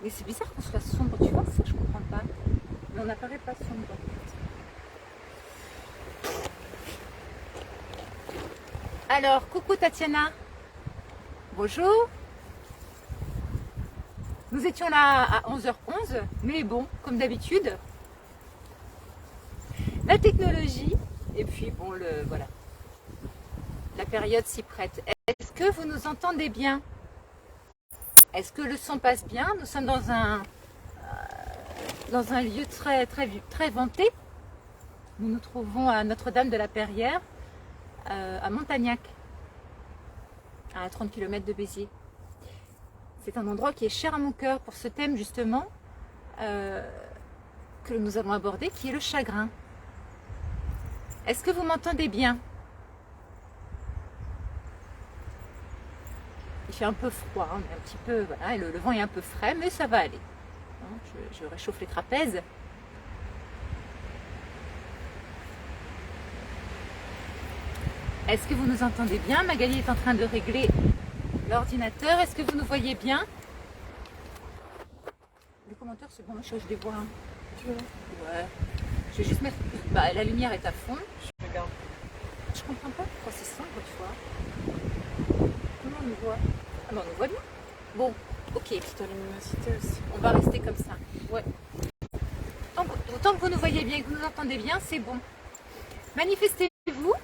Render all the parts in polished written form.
Mais c'est bizarre qu'on soit sombre, tu vois, ça je comprends pas. Mais on n'apparaît pas sombre. Alors, coucou Tatiana. Bonjour. Nous étions là à 11h11, mais bon, comme d'habitude, la technologie, et puis bon, voilà, la période s'y prête. Est-ce que vous nous entendez bien? Est-ce que le son passe bien? Nous sommes dans un lieu très vanté. Nous nous trouvons à Notre-Dame de la Perrière, à Montagnac, à 30 km de Béziers. C'est un endroit qui est cher à mon cœur pour ce thème justement que nous allons aborder, qui est le chagrin. Est-ce que vous m'entendez bien? Il fait un peu froid, hein, mais un petit peu, voilà, et le vent est un peu frais, mais ça va aller. Je réchauffe les trapèzes. Est-ce que vous nous entendez bien? Magali est en train de régler l'ordinateur. Est-ce que vous nous voyez bien? Les commentaires, c'est bon, je les vois. Hein. Tu vois? Ouais. Je vais juste mettre... Bah, la lumière est à fond. Je regarde. Je comprends pas pourquoi c'est sombre, tu vois. Comment on nous voit? Ah bah on nous voit bien. Bon, ok. C'est ta luminosité aussi. On va rester comme ça. Ouais. Tant que vous nous voyez bien et que vous nous entendez bien, c'est bon. Manifestez-vous.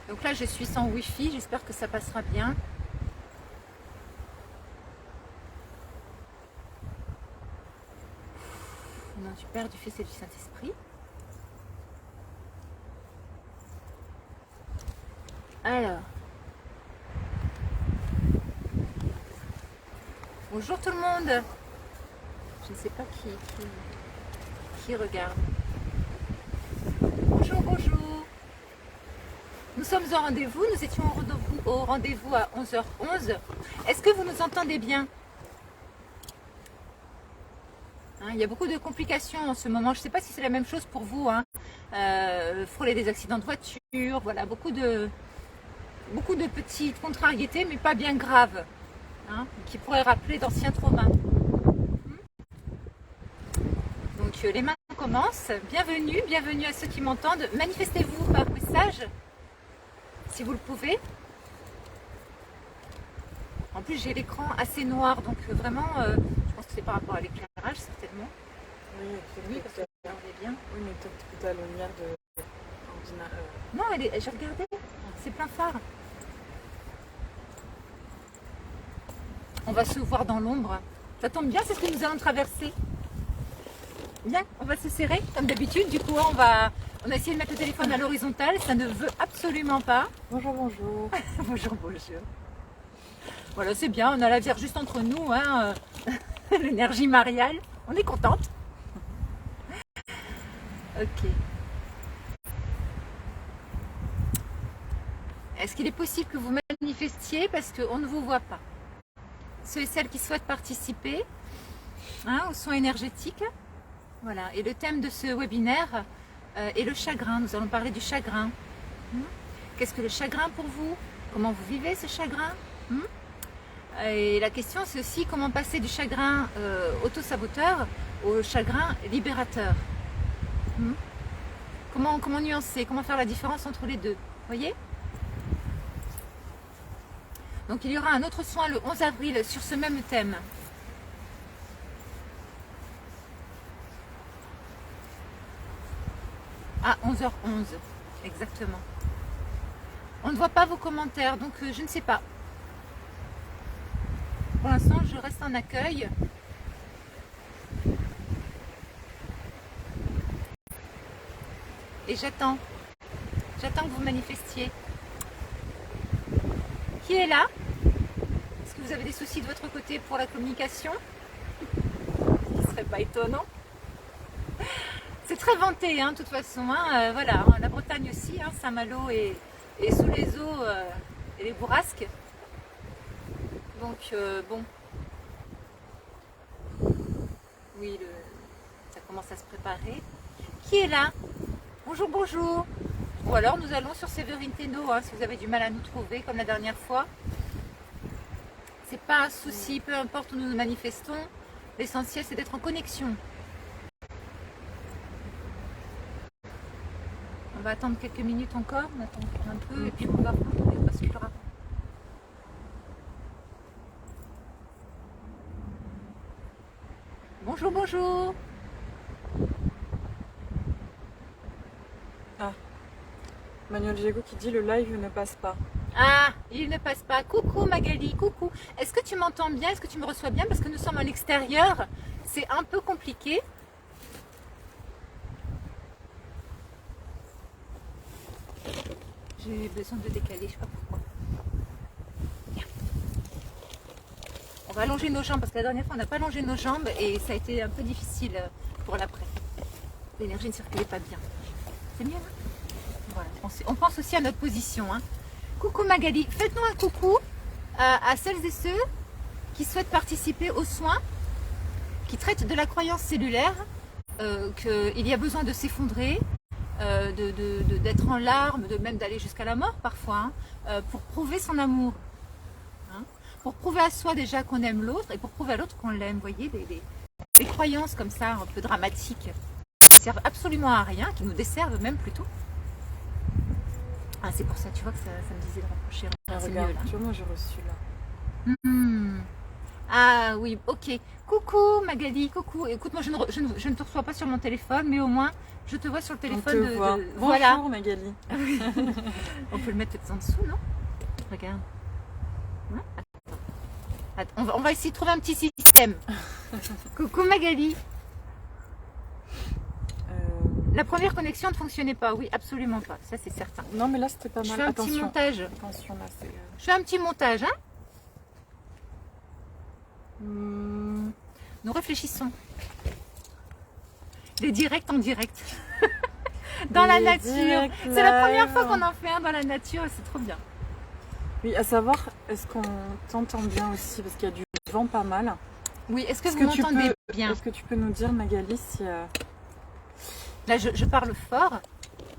Donc là, je suis sans Wi-Fi. J'espère que ça passera bien. Au nom du Père, du Fils et du Saint-Esprit. Alors. Bonjour tout le monde. Je ne sais pas qui regarde. Bonjour, bonjour. Nous sommes au rendez-vous. Nous étions au rendez-vous à 11h11. Est-ce que vous nous entendez bien? Hein, il y a beaucoup de complications en ce moment. Je ne sais pas si c'est la même chose pour vous. Hein. Frôler des accidents de voiture. Voilà, beaucoup de petites contrariétés, mais pas bien graves. Hein, qui pourraient rappeler d'anciens traumas. Donc les mains commencent. Bienvenue à ceux qui m'entendent. Manifestez-vous par message, si vous le pouvez. En plus j'ai l'écran assez noir, donc vraiment, je pense que c'est par rapport à l'éclairage certainement. Oui, parce que on est bien. Oui, mais peut-être que la lumière de l'ordinateur. Non, j'ai regardé, c'est plein phare. On va se voir dans l'ombre. Ça tombe bien, c'est ce que nous allons traverser. Bien, on va se serrer comme d'habitude. Du coup, on a essayé de mettre le téléphone à l'horizontale. Ça ne veut absolument pas. Bonjour, bonjour. Bonjour, bonjour. Voilà, c'est bien. On a la Vierge juste entre nous. Hein. L'énergie mariale. On est contente. Ok. Est-ce qu'il est possible que vous manifestiez parce qu'on ne vous voit pas? Ceux et celles qui souhaitent participer aux soins énergétiques. Voilà, et le thème de ce webinaire est le chagrin. Nous allons parler du chagrin. Qu'est-ce que le chagrin pour vous? Comment vous vivez ce chagrin? Et la question, c'est aussi comment passer du chagrin auto-saboteur au chagrin libérateur. Comment nuancer? Comment faire la différence entre les deux? Vous voyez? Donc il y aura un autre soin le 11 avril sur ce même thème. À 11h11, exactement. On ne voit pas vos commentaires, donc je ne sais pas. Pour l'instant, je reste en accueil. Et j'attends. J'attends que vous manifestiez. Qui est là? Est-ce que vous avez des soucis de votre côté pour la communication? Ce qui serait pas étonnant. C'est très vanté, hein, de toute façon. Hein, voilà, hein, la Bretagne aussi, hein, Saint-Malo est sous les eaux et les bourrasques. Donc, bon. Oui, ça commence à se préparer. Qui est là? Bonjour, bonjour. Ou alors, nous allons sur Séverine Thénault, hein, si vous avez du mal à nous trouver, comme la dernière fois. C'est pas un souci, peu importe où nous nous manifestons. L'essentiel, c'est d'être en connexion. On va attendre quelques minutes encore, on attend encore un peu et puis on va basculera. Bonjour, bonjour. Ah, Manuel Gégo qui dit le live ne passe pas. Ah, il ne passe pas. Coucou Magali, coucou. Est-ce que tu m'entends bien? Est-ce que tu me reçois bien? Parce que nous sommes à l'extérieur, c'est un peu compliqué. J'ai besoin de décaler, je sais pas pourquoi. Viens. On va allonger nos jambes parce que la dernière fois on n'a pas allongé nos jambes et ça a été un peu difficile pour l'après. L'énergie ne circulait pas bien. C'est mieux là? Voilà. On pense aussi à notre position. Hein. Coucou Magali, faites-nous un coucou à celles et ceux qui souhaitent participer aux soins qui traitent de la croyance cellulaire, qu'il y a besoin de s'effondrer, d'être en larmes, même d'aller jusqu'à la mort parfois, hein, pour prouver son amour. Hein, pour prouver à soi déjà qu'on aime l'autre et pour prouver à l'autre qu'on l'aime. Vous voyez, des croyances comme ça, un peu dramatiques, qui ne servent absolument à rien, qui nous desservent même plutôt. Ah, c'est pour ça, tu vois, que ça me disait de rapprocher. Ah, c'est regarde, mieux là. tu vois, moi j'ai reçu là. Ah oui, ok. Coucou Magali, coucou. Écoute, moi je ne te reçois pas sur mon téléphone, mais au moins je te vois sur le téléphone. On te voit. Bonjour Voilà. Magali. On peut le mettre peut-être en dessous, non? Regarde. Hein? Attends, on va essayer de trouver un petit système. Coucou Magali. La première connexion ne fonctionnait pas, oui, absolument pas, ça c'est certain. Non mais là c'était pas mal. Je fais un petit montage. Attention là, c'est... Je fais un petit montage, hein. Nous réfléchissons. Les directs en direct. Dans la nature. C'est la première fois qu'on en fait un dans la nature et c'est trop bien. Oui, à savoir, est-ce qu'on t'entend bien aussi? Parce qu'il y a du vent pas mal. Oui, est-ce que vous m'entendez bien? Est-ce que tu peux nous dire Magali si... Là je parle fort.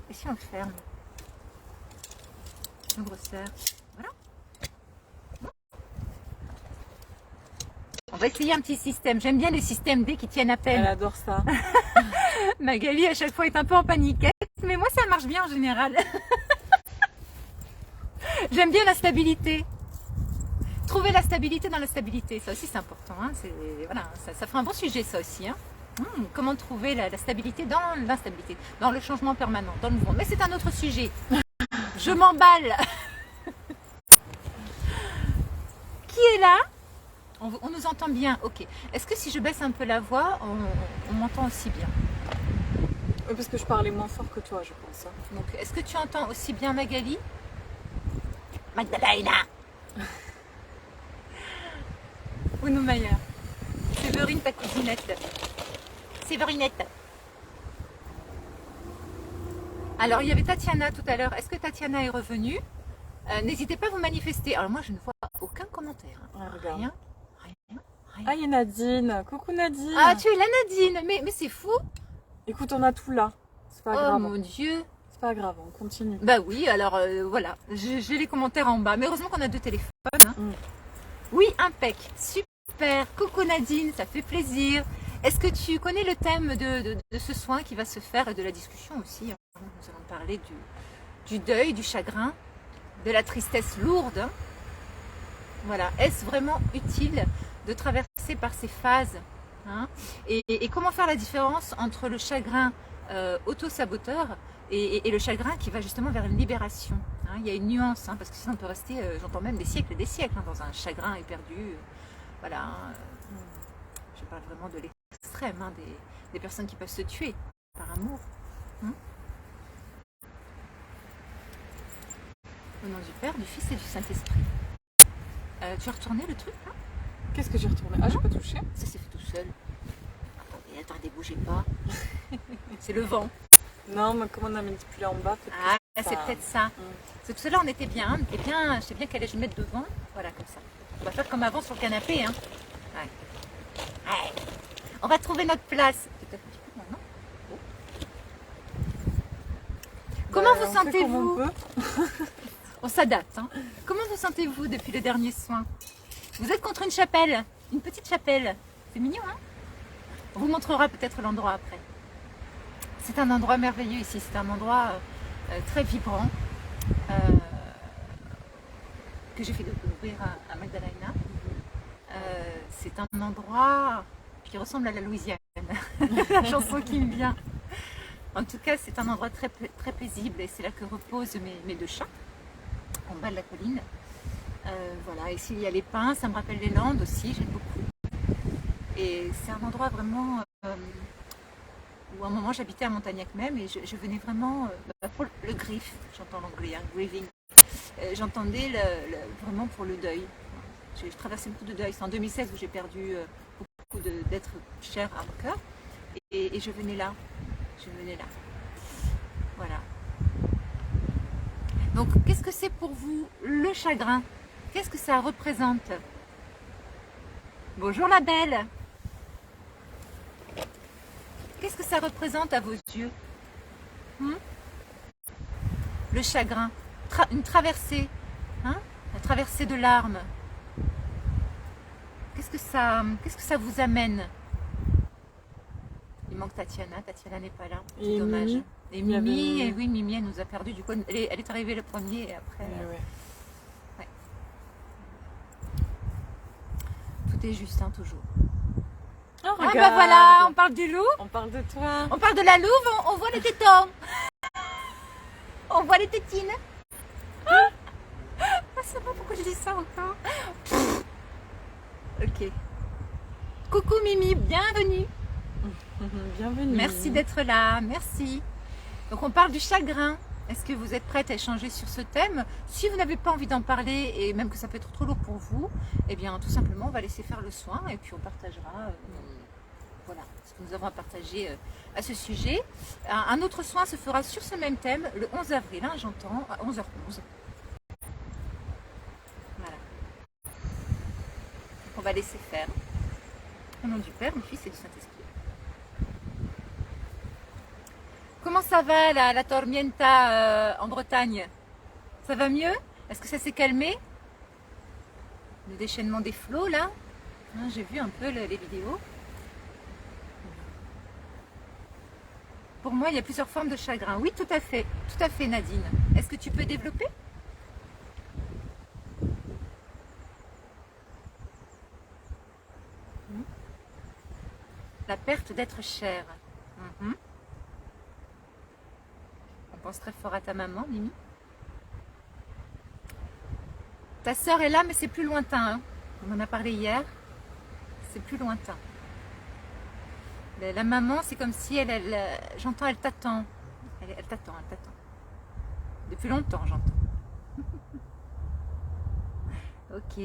Et si on le ferme? On le resserre. Voilà. On va essayer un petit système. J'aime bien les systèmes D qui tiennent à peine. Elle adore ça. Magali à chaque fois est un peu en paniquette, mais moi ça marche bien en général. J'aime bien la stabilité. Trouver la stabilité dans la stabilité, ça aussi c'est important. Hein. Voilà, ça fera un bon sujet ça aussi. Hein. Comment trouver la stabilité dans l'instabilité, dans le changement permanent, dans le mouvement. Mais c'est un autre sujet. Je m'emballe. Qui est là? On nous entend bien, ok. Est-ce que si je baisse un peu la voix, on m'entend aussi bien? Oui, parce que je parlais moins fort que toi, je pense. Hein. Donc, est-ce que tu entends aussi bien Magali? Magdalena. Ounou Maya. Séverine, ta cousinette. Séverinette. Alors, il y avait Tatiana tout à l'heure. Est-ce que Tatiana est revenue? N'hésitez pas à vous manifester. Alors, moi, je ne vois aucun commentaire. Ah, regarde. Rien. Ah, il y a Nadine. Coucou Nadine. Ah, tu es la Nadine. Mais c'est fou. Écoute, on a tout là. C'est pas Oh grave. mon Dieu. C'est pas grave, on continue. Bah oui, alors voilà. J'ai les commentaires en bas. Mais heureusement qu'on a deux téléphones. Hein. Oui, impec. Super. Coucou Nadine, ça fait plaisir. Est-ce que tu connais le thème de ce soin qui va se faire et de la discussion aussi? Nous allons parler du deuil, du chagrin, de la tristesse lourde. Hein. Voilà. Est-ce vraiment utile de traverser par ces phases, hein, et comment faire la différence entre le chagrin auto-saboteur et le chagrin qui va justement vers une libération, hein. Il y a une nuance, hein, parce que sinon on peut rester, j'entends même des siècles et des siècles, hein, dans un chagrin éperdu. Voilà, hein, je parle vraiment de l'extrême, hein, des personnes qui peuvent se tuer par amour. Hein. Au nom du Père, du Fils et du Saint-Esprit. Tu as retourné le truc là? Qu'est-ce que j'ai retourné? Ah, j'ai pas touché. Ça s'est fait tout seul. Attendez, bougez pas. C'est le vent. Non, mais comme on a manipulé en bas, ah, c'est peut-être ça. C'est tout cela, on était bien. On était bien. Je sais bien qu'elle allait je mettre devant. Voilà, comme ça. On va faire comme avant sur le canapé. Hein. Ouais. Ouais. On va trouver notre place. Peut-être un petit peu maintenant. Oh. Comment vous sentez-vous? On s'adapte. Hein. Comment vous sentez-vous depuis le dernier soin? Vous êtes contre une chapelle, une petite chapelle. C'est mignon, hein? On vous montrera peut-être l'endroit après. C'est un endroit merveilleux ici, c'est un endroit très vibrant que j'ai fait découvrir à Magdalena. C'est un endroit qui ressemble à la Louisiane, la chanson qui me vient. En tout cas, c'est un endroit très, très paisible et c'est là que reposent mes deux chats, en bas de la colline. Voilà, ici il y a les pins, ça me rappelle les Landes aussi, j'aime beaucoup. Et c'est un endroit vraiment où à un moment j'habitais à Montagnac même et je venais vraiment pour le grief, j'entends l'anglais, hein, grieving. J'entendais vraiment pour le deuil. Je traversais beaucoup de deuil. C'est en 2016 où j'ai perdu beaucoup d'êtres chers à mon cœur. Et je venais là. Je venais là. Voilà. Donc, qu'est-ce que c'est pour vous le chagrin? Qu'est-ce que ça représente? Bonjour la belle. Qu'est-ce que ça représente à vos yeux? Le chagrin. Une traversée. Hein? La traversée de larmes. Qu'est-ce que ça vous amène? Il manque Tatiana. Tatiana n'est pas là. C'est dommage. Mimi. Et Mimi, et oui, Mimi, elle nous a perdu. Du coup, elle est arrivée le premier et après. Ouais. Tout est juste, hein, toujours. Oh, Ah regarde. bah voilà, on parle du loup. On parle de toi. On parle de la louve, on voit les tétons. On voit les tétines. Ah, c'est pas pourquoi je dis ça encore. Ok. Coucou Mimi, bienvenue. Bienvenue. Merci d'être là, merci. Donc on parle du chagrin. Est-ce que vous êtes prête à échanger sur ce thème? Si vous n'avez pas envie d'en parler et même que ça peut être trop lourd pour vous, eh bien tout simplement on va laisser faire le soin et puis on partagera voilà, ce que nous avons à partager à ce sujet. Un autre soin se fera sur ce même thème le 11 avril, hein, j'entends, à 11h11. Voilà. Donc on va laisser faire. Au nom du Père, du Fils et du Saint-Esprit. Comment ça va la tormenta en Bretagne? Ça va mieux? Est-ce que ça s'est calmé? Le déchaînement des flots là, hein, j'ai vu un peu les vidéos. Pour moi, il y a plusieurs formes de chagrin. Oui, tout à fait Nadine. Est-ce que tu peux développer? La perte d'être cher. On pense très fort à ta maman, Mimi. Ta sœur est là, mais c'est plus lointain. Hein. On en a parlé hier. C'est plus lointain. La maman, c'est comme si j'entends, elle t'attend. Elle t'attend. Depuis longtemps, j'entends. Ok.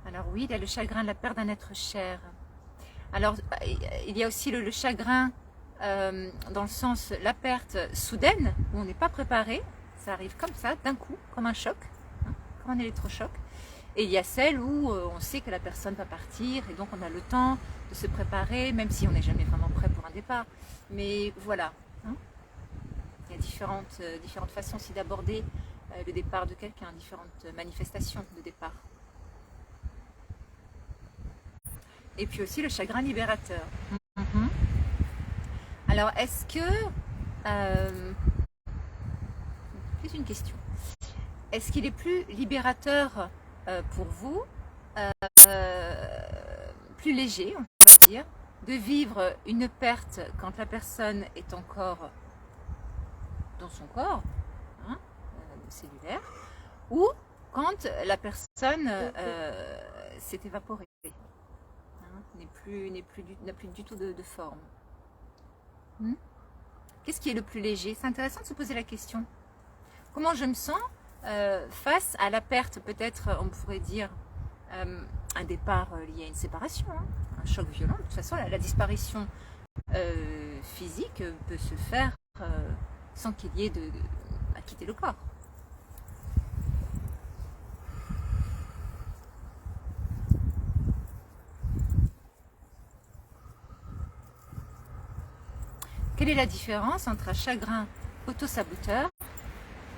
Alors oui, il y a le chagrin de la perte d'un être cher. Alors, il y a aussi le chagrin dans le sens la perte soudaine, où on n'est pas préparé. Ça arrive comme ça, d'un coup, comme un choc, hein, comme un électrochoc. Et il y a celle où on sait que la personne va partir, et donc on a le temps de se préparer, même si on n'est jamais vraiment prêt pour un départ. Mais voilà. Hein. Il y a différentes façons aussi d'aborder le départ de quelqu'un, différentes manifestations de départ. Et puis aussi le chagrin libérateur. Alors, est-ce que... c'est une question. Est-ce qu'il est plus libérateur pour vous, plus léger, on va dire, de vivre une perte quand la personne est encore dans son corps, hein, cellulaire, ou quand la personne s'est évaporée? N'a plus du tout de forme. Qu'est-ce qui est le plus léger? C'est intéressant de se poser la question. Comment je me sens face à la perte, peut-être, on pourrait dire, un départ lié à une séparation, hein, un choc violent. De toute façon, la disparition physique peut se faire sans qu'il y ait à quitter le corps. Quelle est la différence entre un chagrin auto-saboteur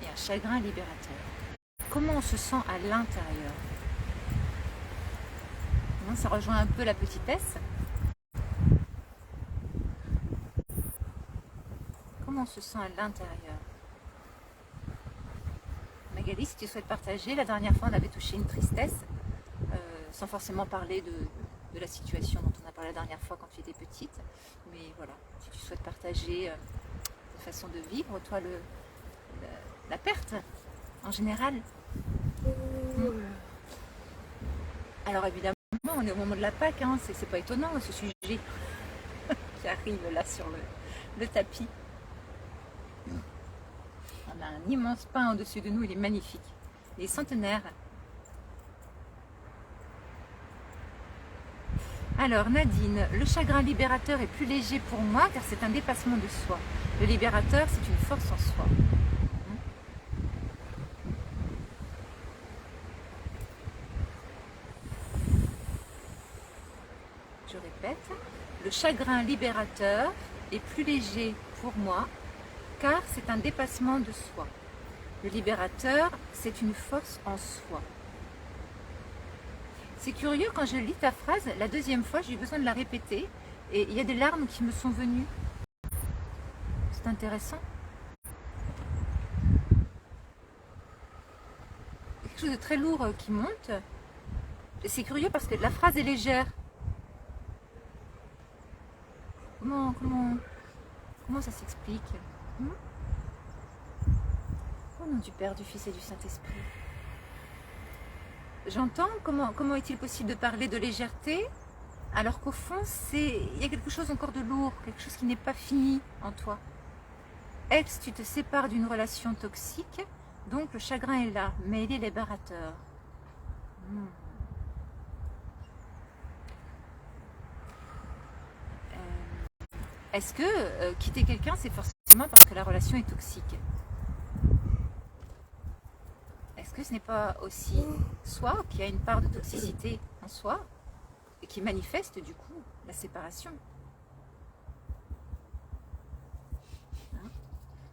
et un chagrin libérateur? Comment on se sent à l'intérieur? Ça rejoint un peu la petitesse. Comment on se sent à l'intérieur? Magali, si tu souhaites partager, la dernière fois on avait touché une tristesse, sans forcément parler de la situation dont on a parlé la dernière fois quand tu étais petite. Mais voilà, si tu souhaites partager ta façon de vivre, toi, la perte en général. Alors évidemment, on est au moment de la Pâque, hein, c'est pas étonnant ce sujet qui arrive là sur le tapis. On a un immense pain au-dessus de nous, il est magnifique. Il est centenaire. Alors Nadine, le chagrin libérateur est plus léger pour moi car c'est un dépassement de soi. Le libérateur, c'est une force en soi. Je répète, le chagrin libérateur est plus léger pour moi car c'est un dépassement de soi. Le libérateur, c'est une force en soi. C'est curieux, quand je lis ta phrase, la deuxième fois, j'ai eu besoin de la répéter et il y a des larmes qui me sont venues. C'est intéressant. Quelque chose de très lourd qui monte. Et c'est curieux parce que la phrase est légère. Comment ça s'explique? Au nom du Père, du Fils et du Saint-Esprit. J'entends comment est-il possible de parler de légèreté alors qu'au fond, il y a quelque chose encore de lourd, quelque chose qui n'est pas fini en toi. Ex, tu te sépares d'une relation toxique, donc le chagrin est là, mais il est libérateur. Est-ce que quitter quelqu'un, c'est forcément parce que la relation est toxique? Est-ce que ce n'est pas aussi soi qui a une part de toxicité en soi et qui manifeste du coup la séparation?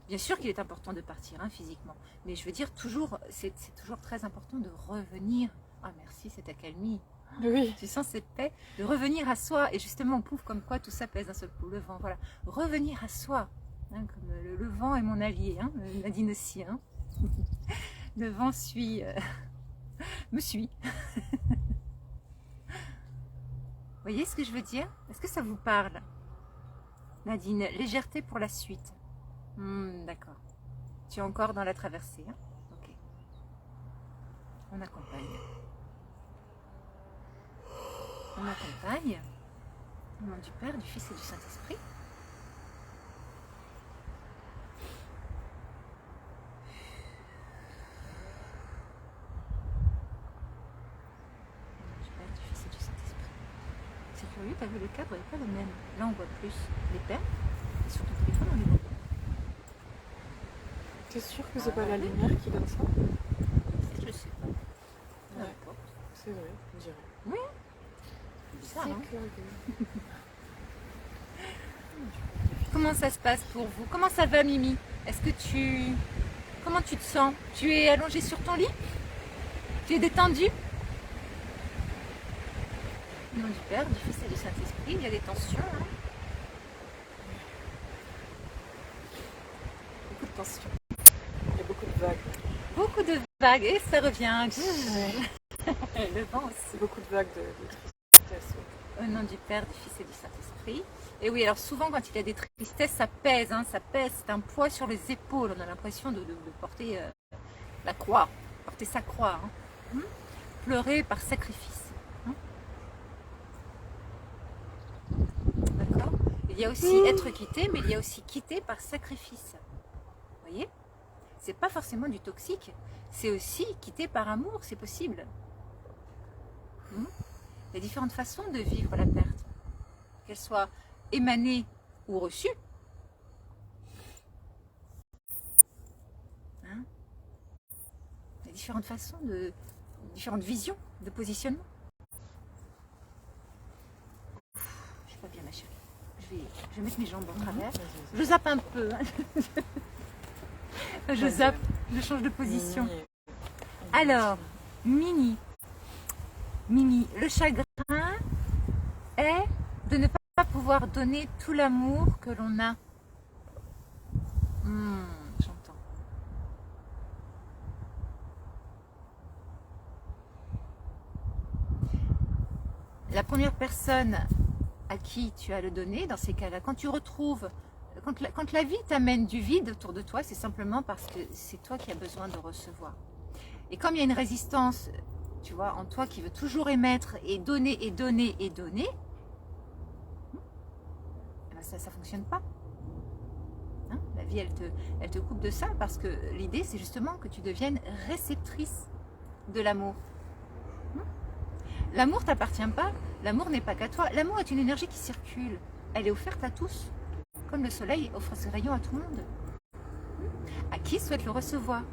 Bien sûr qu'il est important de partir physiquement, mais je veux dire toujours, c'est toujours très important de revenir. Ah merci, cette accalmie. Oui. Tu sens cette paix, de revenir à soi. Et justement, on prouve comme quoi tout ça pèse d'un seul coup, le vent. Voilà, revenir à soi. Comme le vent est mon allié, Nadine aussi. Le vent me suit. Vous voyez ce que je veux dire? Est-ce que ça vous parle? Nadine, légèreté pour la suite. D'accord. Tu es encore dans la traversée. Ok. On accompagne. On accompagne. Au nom du Père, du Fils et du Saint-Esprit. C'est curieux, tu as vu le cadre n'est pas le même. Là, on voit plus les pères. Et sur ton téléphone, on les voit. T'es sûr que c'est pas la lumière qui donne ça? Je sais pas. Ouais. C'est vrai, on dirait. Oui. C'est ça, Comment ça se passe pour vous? Comment ça va, Mimi? Comment tu te sens? Tu es allongée sur ton lit? Tu es détendue? Au nom du Père, du Fils et du Saint-Esprit, il y a des tensions. Beaucoup de tensions. Il y a beaucoup de vagues. Beaucoup de vagues, et ça revient. Le vent aussi. Beaucoup de vagues de tristesse. Au nom du Père, du Fils et du Saint-Esprit. Et oui, alors souvent quand il y a des tristesses, ça pèse, ça pèse, c'est un poids sur les épaules. On a l'impression de porter la croix, porter sa croix. Pleurer par sacrifice. D'accord? Il y a aussi être quitté, mais il y a aussi quitter par sacrifice. Vous voyez? C'est pas forcément du toxique, c'est aussi quitter par amour, c'est possible. Il y a différentes façons de vivre la perte, qu'elle soit émanée ou reçue. Il y a différentes façons, différentes visions de positionnement. Je vois bien, ma chérie. Je je vais mettre mes jambes en travers. Vas-y. Je zappe un peu. Hein. Je zappe, je change de position. Alors, Mimi, le chagrin est de ne pas pouvoir donner tout l'amour que l'on a. J'entends. La première personne à qui tu as le donné, dans ces cas-là, quand tu retrouves, quand la vie t'amène du vide autour de toi, c'est simplement parce que c'est toi qui as besoin de recevoir. Et comme il y a une résistance, tu vois, en toi qui veut toujours émettre et donner et donner et donner, eh ben ça ne fonctionne pas. Hein, la vie, elle te coupe de ça parce que l'idée, c'est justement que tu deviennes réceptrice de l'amour. L'amour ne t'appartient pas, l'amour n'est pas qu'à toi. L'amour est une énergie qui circule, elle est offerte à tous, comme le soleil offre ses rayons à tout le monde. À qui souhaite le recevoir?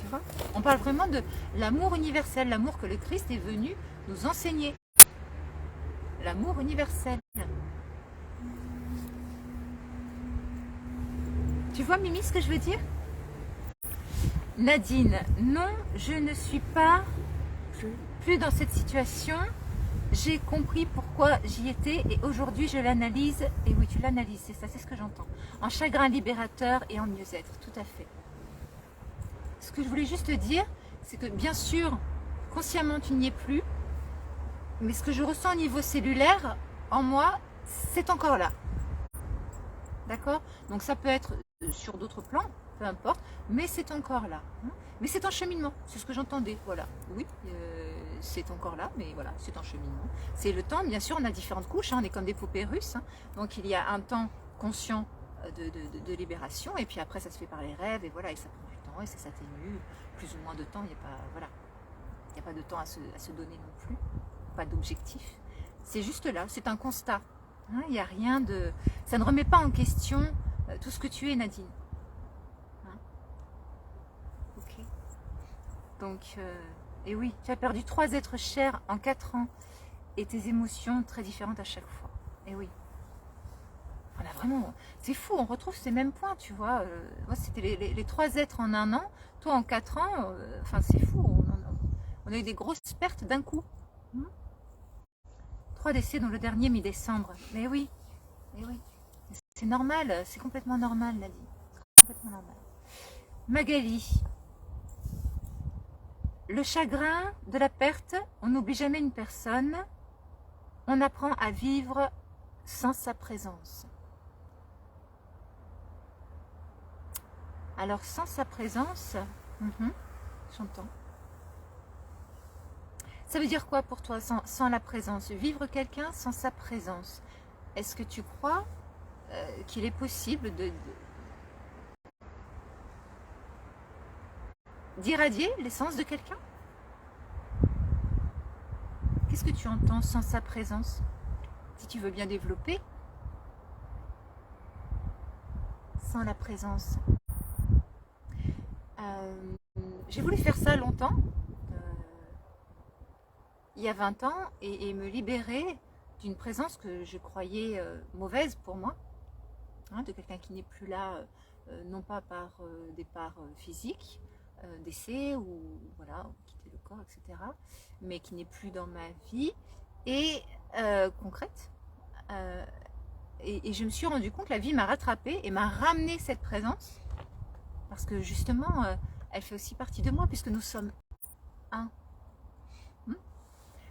Tu vois, on parle vraiment de l'amour universel, l'amour que le Christ est venu nous enseigner. L'amour universel. Tu vois, Mimi, ce que je veux dire? Nadine, non, je ne suis pas plus dans cette situation. J'ai compris pourquoi j'y étais et aujourd'hui je l'analyse. Et oui, tu l'analyses, c'est ça, c'est ce que j'entends. En chagrin libérateur et en mieux-être, tout à fait. Ce que je voulais juste te dire, c'est que bien sûr, consciemment tu n'y es plus, mais ce que je ressens au niveau cellulaire, en moi, c'est encore là. D'accord? Donc ça peut être sur d'autres plans, peu importe, mais c'est encore là. Mais c'est en cheminement, c'est ce que j'entendais, voilà. Oui, c'est encore là, mais voilà, c'est en cheminement. C'est le temps, bien sûr, on a différentes couches, hein, on est comme des poupées russes, hein, donc il y a un temps conscient de libération, et puis après ça se fait par les rêves, et voilà, et ça prend du temps, et ça s'atténue, plus ou moins de temps, il n'y a pas, voilà, il n'y a pas de temps à se donner non plus, pas d'objectif. C'est juste là, c'est un constat. Hein, il n'y a rien de... Ça ne remet pas en question tout ce que tu es, Nadine. Hein? Ok. Donc, et oui, tu as perdu 3 êtres chers en 4 ans, et tes émotions très différentes à chaque fois. Et oui. On a vraiment... C'est fou, on retrouve ces mêmes points, tu vois. Moi, c'était les 3 êtres en 1 an. Toi, en 4 ans, enfin, c'est fou. On a eu des grosses pertes d'un coup. 3 décès, dont le dernier mi-décembre. Mais oui, c'est normal, c'est complètement normal, Nadine. C'est complètement normal. Magali, le chagrin de la perte, on n'oublie jamais une personne. On apprend à vivre sans sa présence. Alors, sans sa présence, j'entends. Ça veut dire quoi pour toi, sans la présence? Vivre quelqu'un sans sa présence. Est-ce que tu crois qu'il est possible d'irradier l'essence de quelqu'un? Qu'est-ce que tu entends sans sa présence? Si tu veux bien développer. Sans la présence. J'ai voulu faire ça longtemps. Il y a 20 ans, et me libérer d'une présence que je croyais mauvaise pour moi, hein, de quelqu'un qui n'est plus là, non pas par départ physique, décès ou voilà, quitter le corps, etc., mais qui n'est plus dans ma vie, et concrète. Et je me suis rendu compte, la vie m'a rattrapée et m'a ramené cette présence, parce que justement, elle fait aussi partie de moi, puisque nous sommes un.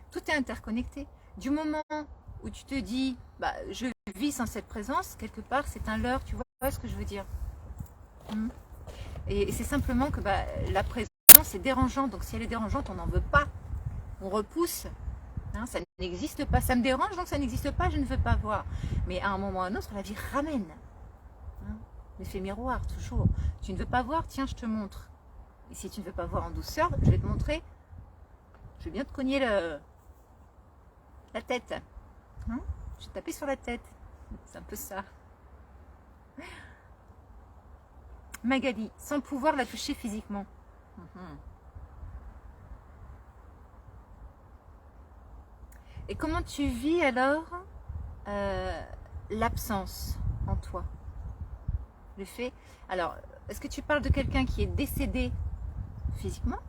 Tout est interconnecté. Du moment où tu te dis, bah, je vis sans cette présence, quelque part, c'est un leurre, tu vois ce que je veux dire? Et c'est simplement que bah, la présence est dérangeante, donc si elle est dérangeante, on n'en veut pas. On repousse. Hein, ça n'existe pas. Ça me dérange, donc ça n'existe pas, je ne veux pas voir. Mais à un moment ou à un autre, la vie ramène. Hein, l'effet miroir, toujours. Tu ne veux pas voir, tiens, je te montre. Et si tu ne veux pas voir en douceur, je vais te montrer. Je vais bien te cogner la tête. Hein, je vais taper sur la tête. C'est un peu ça. Magali, sans pouvoir la toucher physiquement. Et comment tu vis alors l'absence en toi. Le fait... Alors, est-ce que tu parles de quelqu'un qui est décédé physiquement,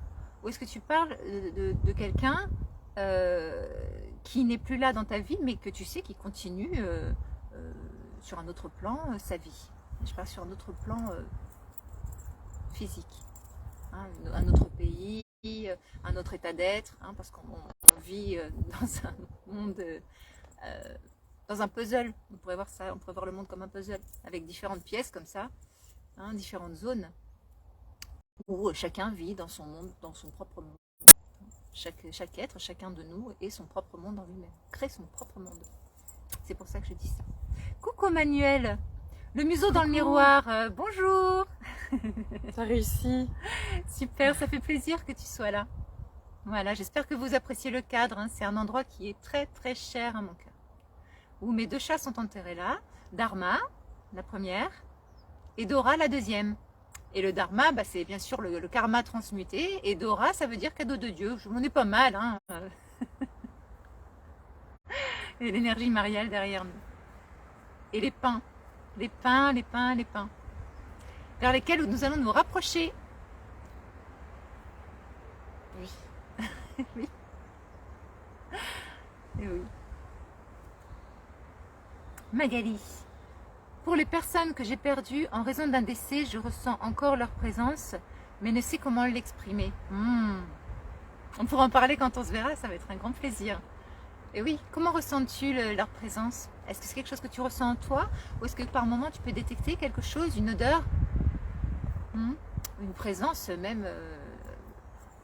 ou est-ce que tu parles de quelqu'un qui n'est plus là dans ta vie, mais que tu sais qui continue sur un autre plan sa vie? Je parle sur un autre plan physique, hein, un autre pays, un autre état d'être, hein, parce qu'on vit dans un monde, dans un puzzle. On pourrait voir ça, on pourrait voir le monde comme un puzzle, avec différentes pièces comme ça, hein, différentes zones, où chacun vit dans son monde, dans son propre monde. Chaque être, chacun de nous est son propre monde en lui-même, crée son propre monde. C'est pour ça que je dis ça. Coucou Manuel, le museau dans le miroir, bonjour. T'as réussi. Super, ça fait plaisir que tu sois là. Voilà, j'espère que vous appréciez le cadre, hein. C'est un endroit qui est très très cher à mon cœur. Où mes deux chats sont enterrés là, Dharma, la première, et Dora, la deuxième. Et le Dharma, bah, c'est bien sûr le karma transmuté, et Dora, ça veut dire cadeau de Dieu. On est pas mal, hein. Et l'énergie mariale derrière nous. Et les pains, les pains, les pains, les pains, vers lesquels nous allons nous rapprocher. Oui. Oui. Et oui. Magali. Pour les personnes que j'ai perdues en raison d'un décès, je ressens encore leur présence, mais ne sais comment l'exprimer. On pourra en parler quand on se verra, ça va être un grand plaisir. Et oui, comment ressens-tu leur présence? Est-ce que c'est quelque chose que tu ressens en toi? Ou est-ce que par moment tu peux détecter quelque chose, une odeur, une présence même,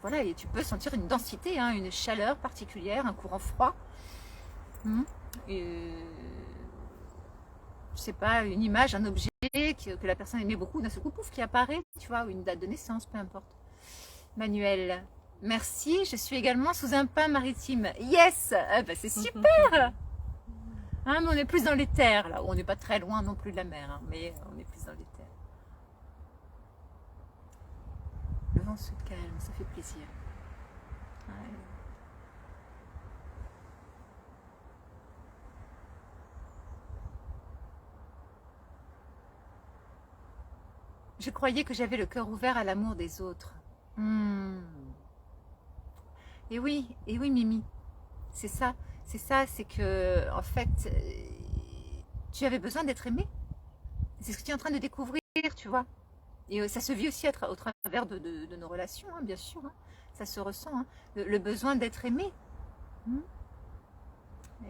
voilà, et tu peux sentir une densité, hein, une chaleur particulière, un courant froid. Et, je sais pas, une image, un objet que la personne aimait beaucoup, d'un seul coup, pouf, qui apparaît, tu vois, ou une date de naissance, peu importe. Manuel, merci, je suis également sous un pain maritime. Yes, ah bah c'est super. Hein, mais on est plus dans les terres, là, on n'est pas très loin non plus de la mer, hein, mais on est plus dans les terres. Le vent se calme, ça fait plaisir. Ouais. Je croyais que j'avais le cœur ouvert à l'amour des autres. Et oui, Mimi, c'est ça, c'est que, en fait, tu avais besoin d'être aimé. C'est ce que tu es en train de découvrir, tu vois. Et ça se vit aussi au travers de nos relations, hein, bien sûr. Hein. Ça se ressent, hein, le besoin d'être aimé.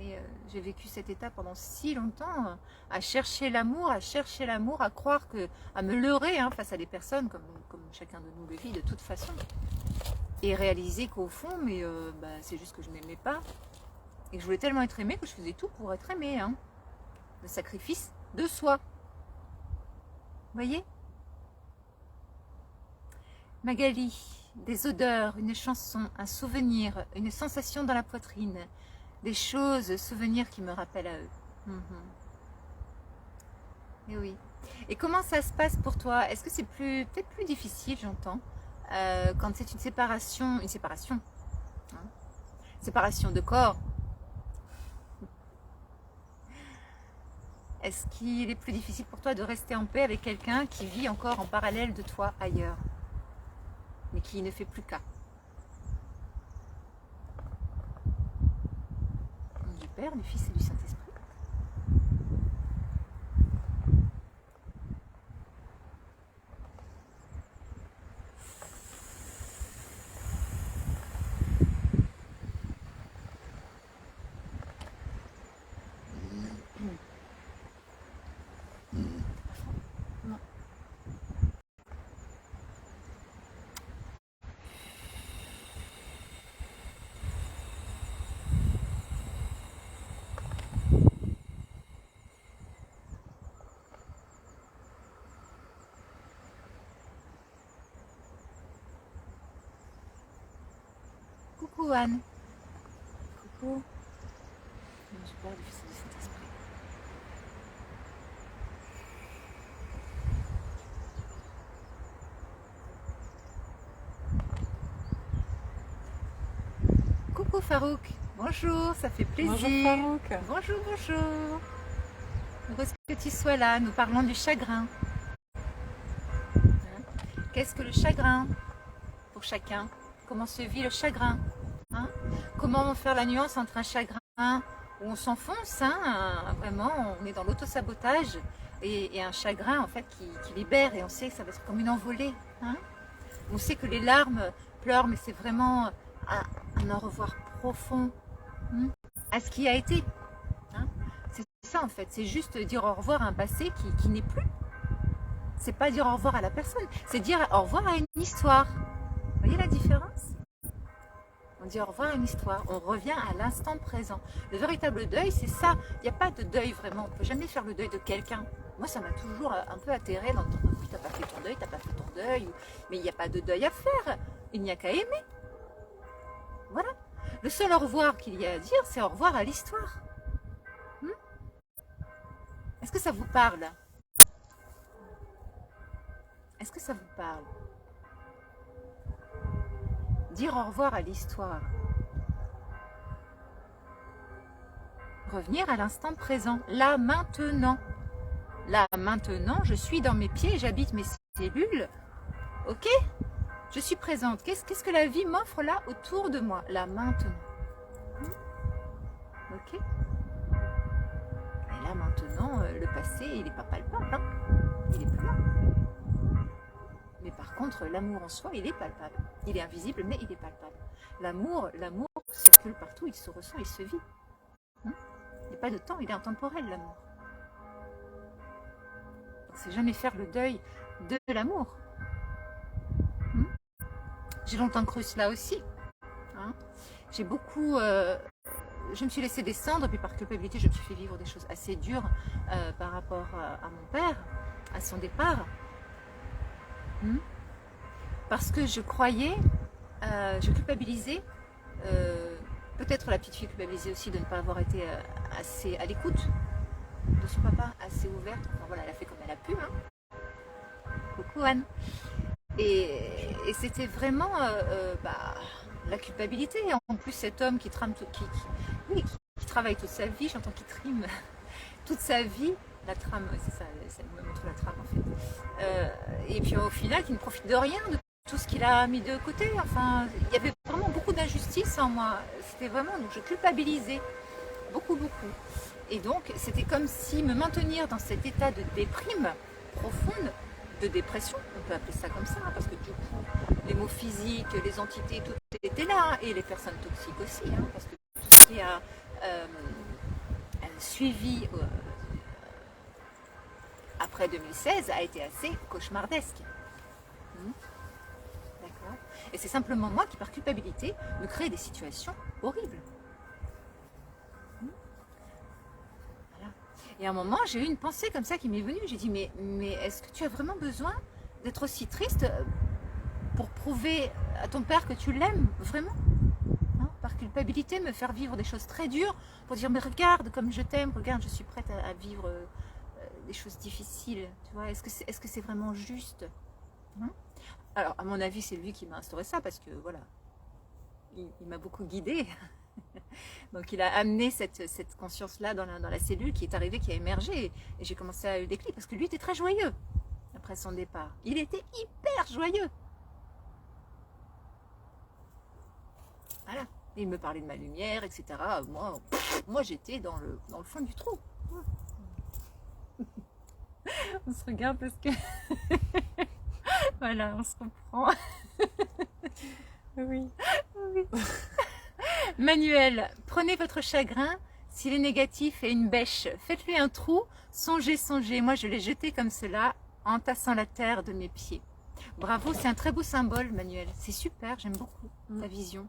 Et j'ai vécu cet état pendant si longtemps, à chercher l'amour, à croire que, à me leurrer, hein, face à des personnes comme chacun de nous le vit de toute façon, et réaliser qu'au fond, mais bah, c'est juste que je m'aimais pas, et que je voulais tellement être aimée que je faisais tout pour être aimée, hein. Le sacrifice de soi. Vous voyez? Magali, des odeurs, une chanson, un souvenir, une sensation dans la poitrine. Des choses, souvenirs qui me rappellent à eux. Et oui. Et comment ça se passe pour toi? Est-ce que c'est peut-être plus difficile, j'entends, quand c'est une séparation, hein, séparation de corps? Est-ce qu'il est plus difficile pour toi de rester en paix avec quelqu'un qui vit encore en parallèle de toi ailleurs, mais qui ne fait plus qu'à? Du Père, du Fils et du Saint-Esprit. Non. Coucou Anne. Coucou. Du Père, du Fils et du Saint-Esprit. Coucou Farouk. Bonjour, ça fait plaisir. Bonjour Farouk. Bonjour, bonjour. Heureuse que tu sois là. Nous parlons du chagrin. Qu'est-ce que le chagrin pour chacun? Comment se vit le chagrin, hein? Comment faire la nuance entre un chagrin où on s'enfonce, hein, vraiment, on est dans l'auto-sabotage, et un chagrin en fait qui libère, et on sait que ça va être comme une envolée, hein? On sait que les larmes pleurent, mais c'est vraiment un au revoir profond, hein, à ce qui a été, hein? C'est ça en fait, c'est juste dire au revoir à un passé qui n'est plus. C'est pas dire au revoir à la personne, c'est dire au revoir à une histoire. Vous voyez la différence? On dit au revoir à une histoire, on revient à l'instant présent. Le véritable deuil, c'est ça. Il n'y a pas de deuil vraiment. On ne peut jamais faire le deuil de quelqu'un. Moi, ça m'a toujours un peu atterré d'entendre oui, t'as pas fait ton deuil, t'as pas fait ton deuil. Mais il n'y a pas de deuil à faire. Il n'y a qu'à aimer. Voilà. Le seul au revoir qu'il y a à dire, c'est au revoir à l'histoire. Est-ce que ça vous parle? Est-ce que ça vous parle? Dire au revoir à l'histoire. Revenir à l'instant présent, là, maintenant. Là, maintenant, je suis dans mes pieds, j'habite mes cellules. Ok? Je suis présente. Qu'est-ce que la vie m'offre là autour de moi? Là, maintenant. Ok? Et là, maintenant, le passé, il n'est pas palpable. Hein? Il n'est plus là. Mais par contre, l'amour en soi, il est palpable. Il est invisible, mais il est palpable. L'amour circule partout, il se ressent, il se vit. Il n'y a pas de temps, il est intemporel, l'amour. Donc, c'est jamais faire le deuil de l'amour. J'ai longtemps cru cela aussi. J'ai beaucoup... je me suis laissée descendre, puis par culpabilité, je me suis fait vivre des choses assez dures par rapport à mon père, à son départ. Parce que je croyais, je culpabilisais, peut-être la petite fille culpabilisait aussi de ne pas avoir été assez à l'écoute de son papa, assez ouverte. Enfin voilà, elle a fait comme elle a pu. Hein. Coucou Anne. Et c'était vraiment la culpabilité. En plus, cet homme qui trame qui travaille toute sa vie, j'entends qu'il trime toute sa vie. La trame, c'est ça me montre la trame en fait. Et puis au final, qui ne profite de rien, de tout ce qu'il a mis de côté. Enfin, il y avait vraiment beaucoup d'injustice en moi. C'était vraiment, donc je culpabilisais beaucoup. Et donc, c'était comme si me maintenir dans cet état de déprime profonde, de dépression, on peut appeler ça comme ça, parce que du coup, les mots physiques, les entités, tout était là, hein, et les personnes toxiques aussi, hein, parce que tout ce qui a suivi après 2016 a été assez cauchemardesque. D'accord. Et c'est simplement moi qui, par culpabilité, me crée des situations horribles. Voilà. Et à un moment, j'ai eu une pensée comme ça qui m'est venue. J'ai dit, mais est-ce que tu as vraiment besoin d'être aussi triste pour prouver à ton père que tu l'aimes vraiment, hein? Par culpabilité, me faire vivre des choses très dures pour dire, mais regarde comme je t'aime, regarde, je suis prête à vivre des choses difficiles. Tu vois, est-ce que c'est vraiment juste, hein? Alors, à mon avis, c'est lui qui m'a instauré ça parce que, voilà, il m'a beaucoup guidée. Donc, il a amené cette conscience-là dans la cellule qui est arrivée, qui a émergé. Et j'ai commencé à eu des clics parce que lui était très joyeux après son départ. Il était hyper joyeux. Voilà. Et il me parlait de ma lumière, etc. Moi j'étais dans le fond du trou. On se regarde parce que... Voilà, on se comprend. Oui. Manuel, prenez votre chagrin. S'il est négatif et une bêche, faites-lui un trou. Songez. Moi, je l'ai jeté comme cela, en tassant la terre de mes pieds. Bravo, c'est un très beau symbole, Manuel. C'est super, j'aime beaucoup ta vision.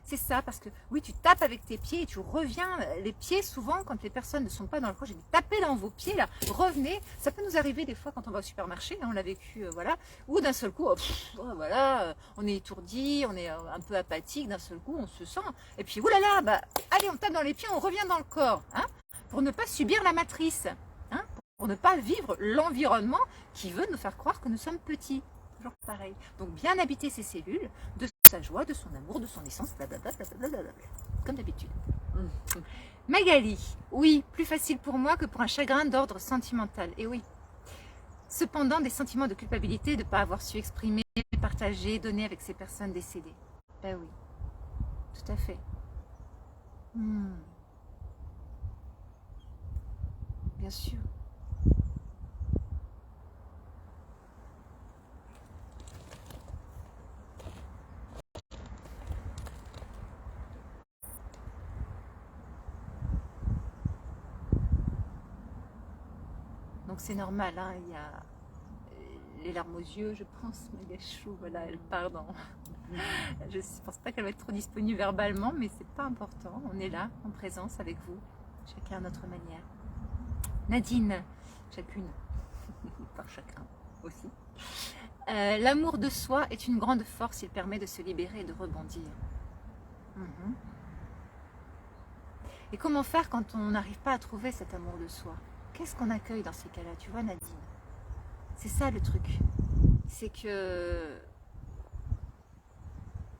C'est ça, parce que oui, tu tapes avec tes pieds et tu reviens. Les pieds, souvent, quand les personnes ne sont pas dans le corps, j'ai dit tapez dans vos pieds, là, revenez. Ça peut nous arriver des fois quand on va au supermarché, hein, on l'a vécu, voilà. Ou d'un seul coup, voilà, on est étourdi, on est un peu apathique, d'un seul coup, on se sent. Et puis, oulala, allez, on tape dans les pieds, on revient dans le corps, hein, pour ne pas subir la matrice, hein, pour ne pas vivre l'environnement qui veut nous faire croire que nous sommes petits. Toujours pareil. Donc, bien habiter ses cellules, de sa joie, de son amour, de son essence, blablabla, comme d'habitude. Magali, oui, plus facile pour moi que pour un chagrin d'ordre sentimental. Et oui. Cependant, des sentiments de culpabilité de ne pas avoir su exprimer, partager, donner avec ces personnes décédées. Ben oui, tout à fait. Bien sûr. Donc c'est normal, hein, il y a les larmes aux yeux, je pense, Magachou, voilà, elle part dans... Je ne pense pas qu'elle va être trop disponible verbalement, mais c'est pas important, on est là, en présence avec vous, chacun à notre manière. Nadine, chacune, par chacun aussi. L'amour de soi est une grande force, il permet de se libérer et de rebondir. Et comment faire quand on n'arrive pas à trouver cet amour de soi? Qu'est-ce qu'on accueille dans ces cas-là? Tu vois, Nadine, c'est ça le truc. C'est que,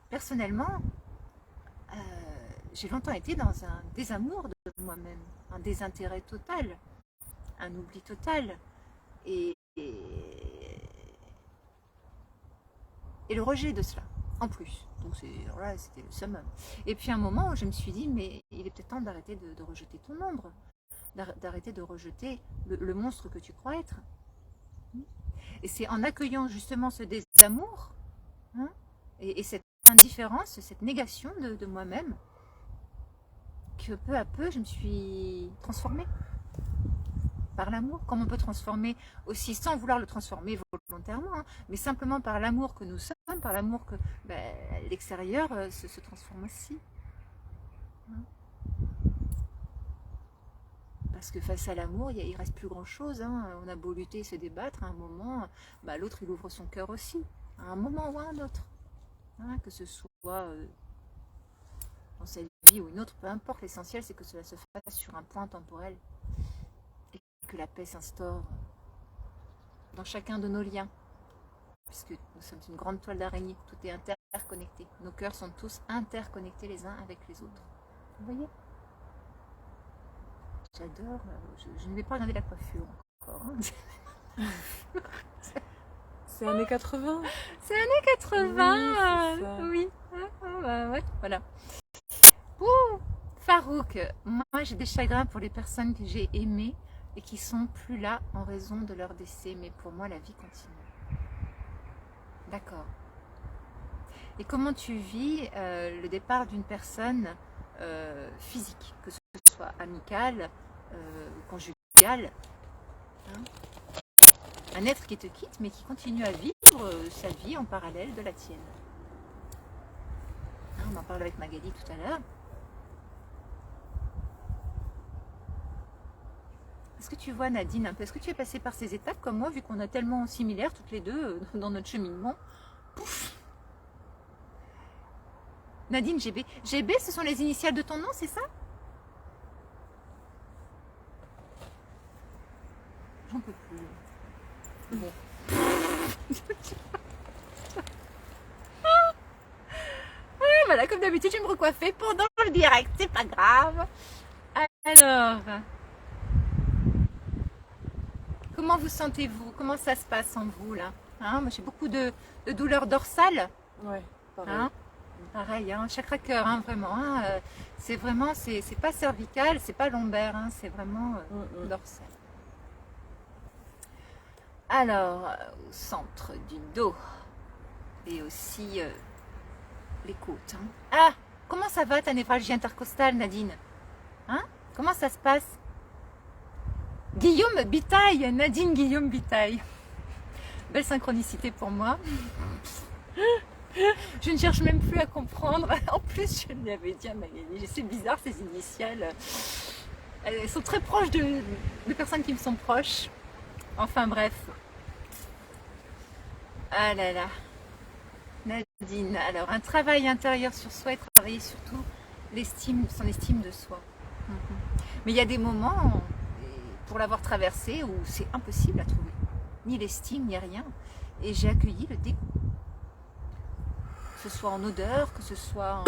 personnellement, j'ai longtemps été dans un désamour de moi-même, un désintérêt total, un oubli total. Et le rejet de cela, en plus. Donc voilà, c'était le summum. Et puis à un moment, je me suis dit, mais il est peut-être temps d'arrêter de rejeter ton ombre, d'arrêter de rejeter le monstre que tu crois être. Et c'est en accueillant justement ce désamour, hein, et cette indifférence, cette négation de moi-même, que peu à peu, je me suis transformée par l'amour. Comme on peut transformer aussi, sans vouloir le transformer volontairement, hein, mais simplement par l'amour que nous sommes, par l'amour que l'extérieur se transforme aussi. Hein. Parce que face à l'amour, il ne reste plus grand-chose. Hein. On a beau lutter et se débattre, à un moment, l'autre, il ouvre son cœur aussi. À un moment ou à un autre. Hein, que ce soit dans cette vie ou une autre, peu importe. L'essentiel, c'est que cela se fasse sur un point temporel. Et que la paix s'instaure dans chacun de nos liens. Puisque nous sommes une grande toile d'araignée. Tout est interconnecté. Nos cœurs sont tous interconnectés les uns avec les autres. Vous voyez ? J'adore, je ne vais pas regarder la coiffure encore. Hein. C'est années 80. C'est années 80, oui. Ouais, voilà. Farouk, moi j'ai des chagrins pour les personnes que j'ai aimées et qui sont plus là en raison de leur décès, mais pour moi la vie continue. D'accord. Et comment tu vis le départ d'une personne physique, que ce soit amicale, conjugale, hein, un être qui te quitte mais qui continue à vivre sa vie en parallèle de la tienne. Hein, on en parle avec Magali tout à l'heure. Est-ce que tu vois, Nadine, un peu, est-ce que tu es passée par ces étapes comme moi, vu qu'on est tellement similaires toutes les deux dans notre cheminement? Pouf. Nadine, GB. GB, ce sont les initiales de ton nom, c'est ça? J'en peux plus. Bon. Voilà, comme d'habitude, je vais me recoiffer pendant le direct, c'est pas grave. Alors, comment vous sentez-vous? Comment ça se passe en vous, là, hein? Moi, j'ai beaucoup de douleurs dorsales. Ouais, pareil. Hein, pareil, hein, chakra cœur, hein, vraiment. Hein, c'est vraiment, c'est pas cervical, c'est pas lombaire, hein, c'est vraiment dorsal. Alors, au centre du dos et aussi les côtes. Hein. Ah, comment ça va ta névralgie intercostale, Nadine? Hein? Comment ça se passe? Guillaume Bitaille, Nadine Guillaume Bitaille. Belle synchronicité pour moi. Je ne cherche même plus à comprendre. En plus, je lui avais dit à Magali, c'est bizarre ces initiales. Elles sont très proches de personnes qui me sont proches. Enfin bref. Ah là là. Nadine, alors un travail intérieur sur soi et travailler surtout son estime de soi. Mais il y a des moments, pour l'avoir traversé, où c'est impossible à trouver. Ni l'estime, ni rien. Et j'ai accueilli le dégoût. ce soit en odeur, que ce soit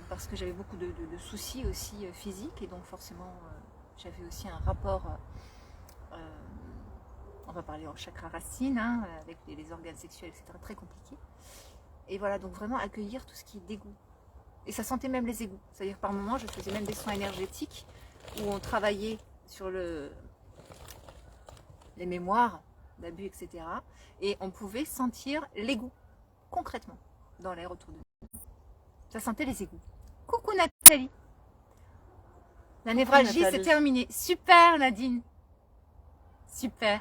parce que j'avais beaucoup de soucis aussi physiques, et donc forcément j'avais aussi un rapport, on va parler en chakra racine, hein, avec les organes sexuels, etc., très compliqué. Et voilà, donc vraiment accueillir tout ce qui est dégoût. Et ça sentait même les égouts. C'est-à-dire par moments, je faisais même des soins énergétiques où on travaillait sur les mémoires d'abus, etc. Et on pouvait sentir l'égout, concrètement, dans l'air autour de nous. Ça sentait les égouts. Coucou Nathalie. La névralgie, c'est terminé. Super Nadine. Super.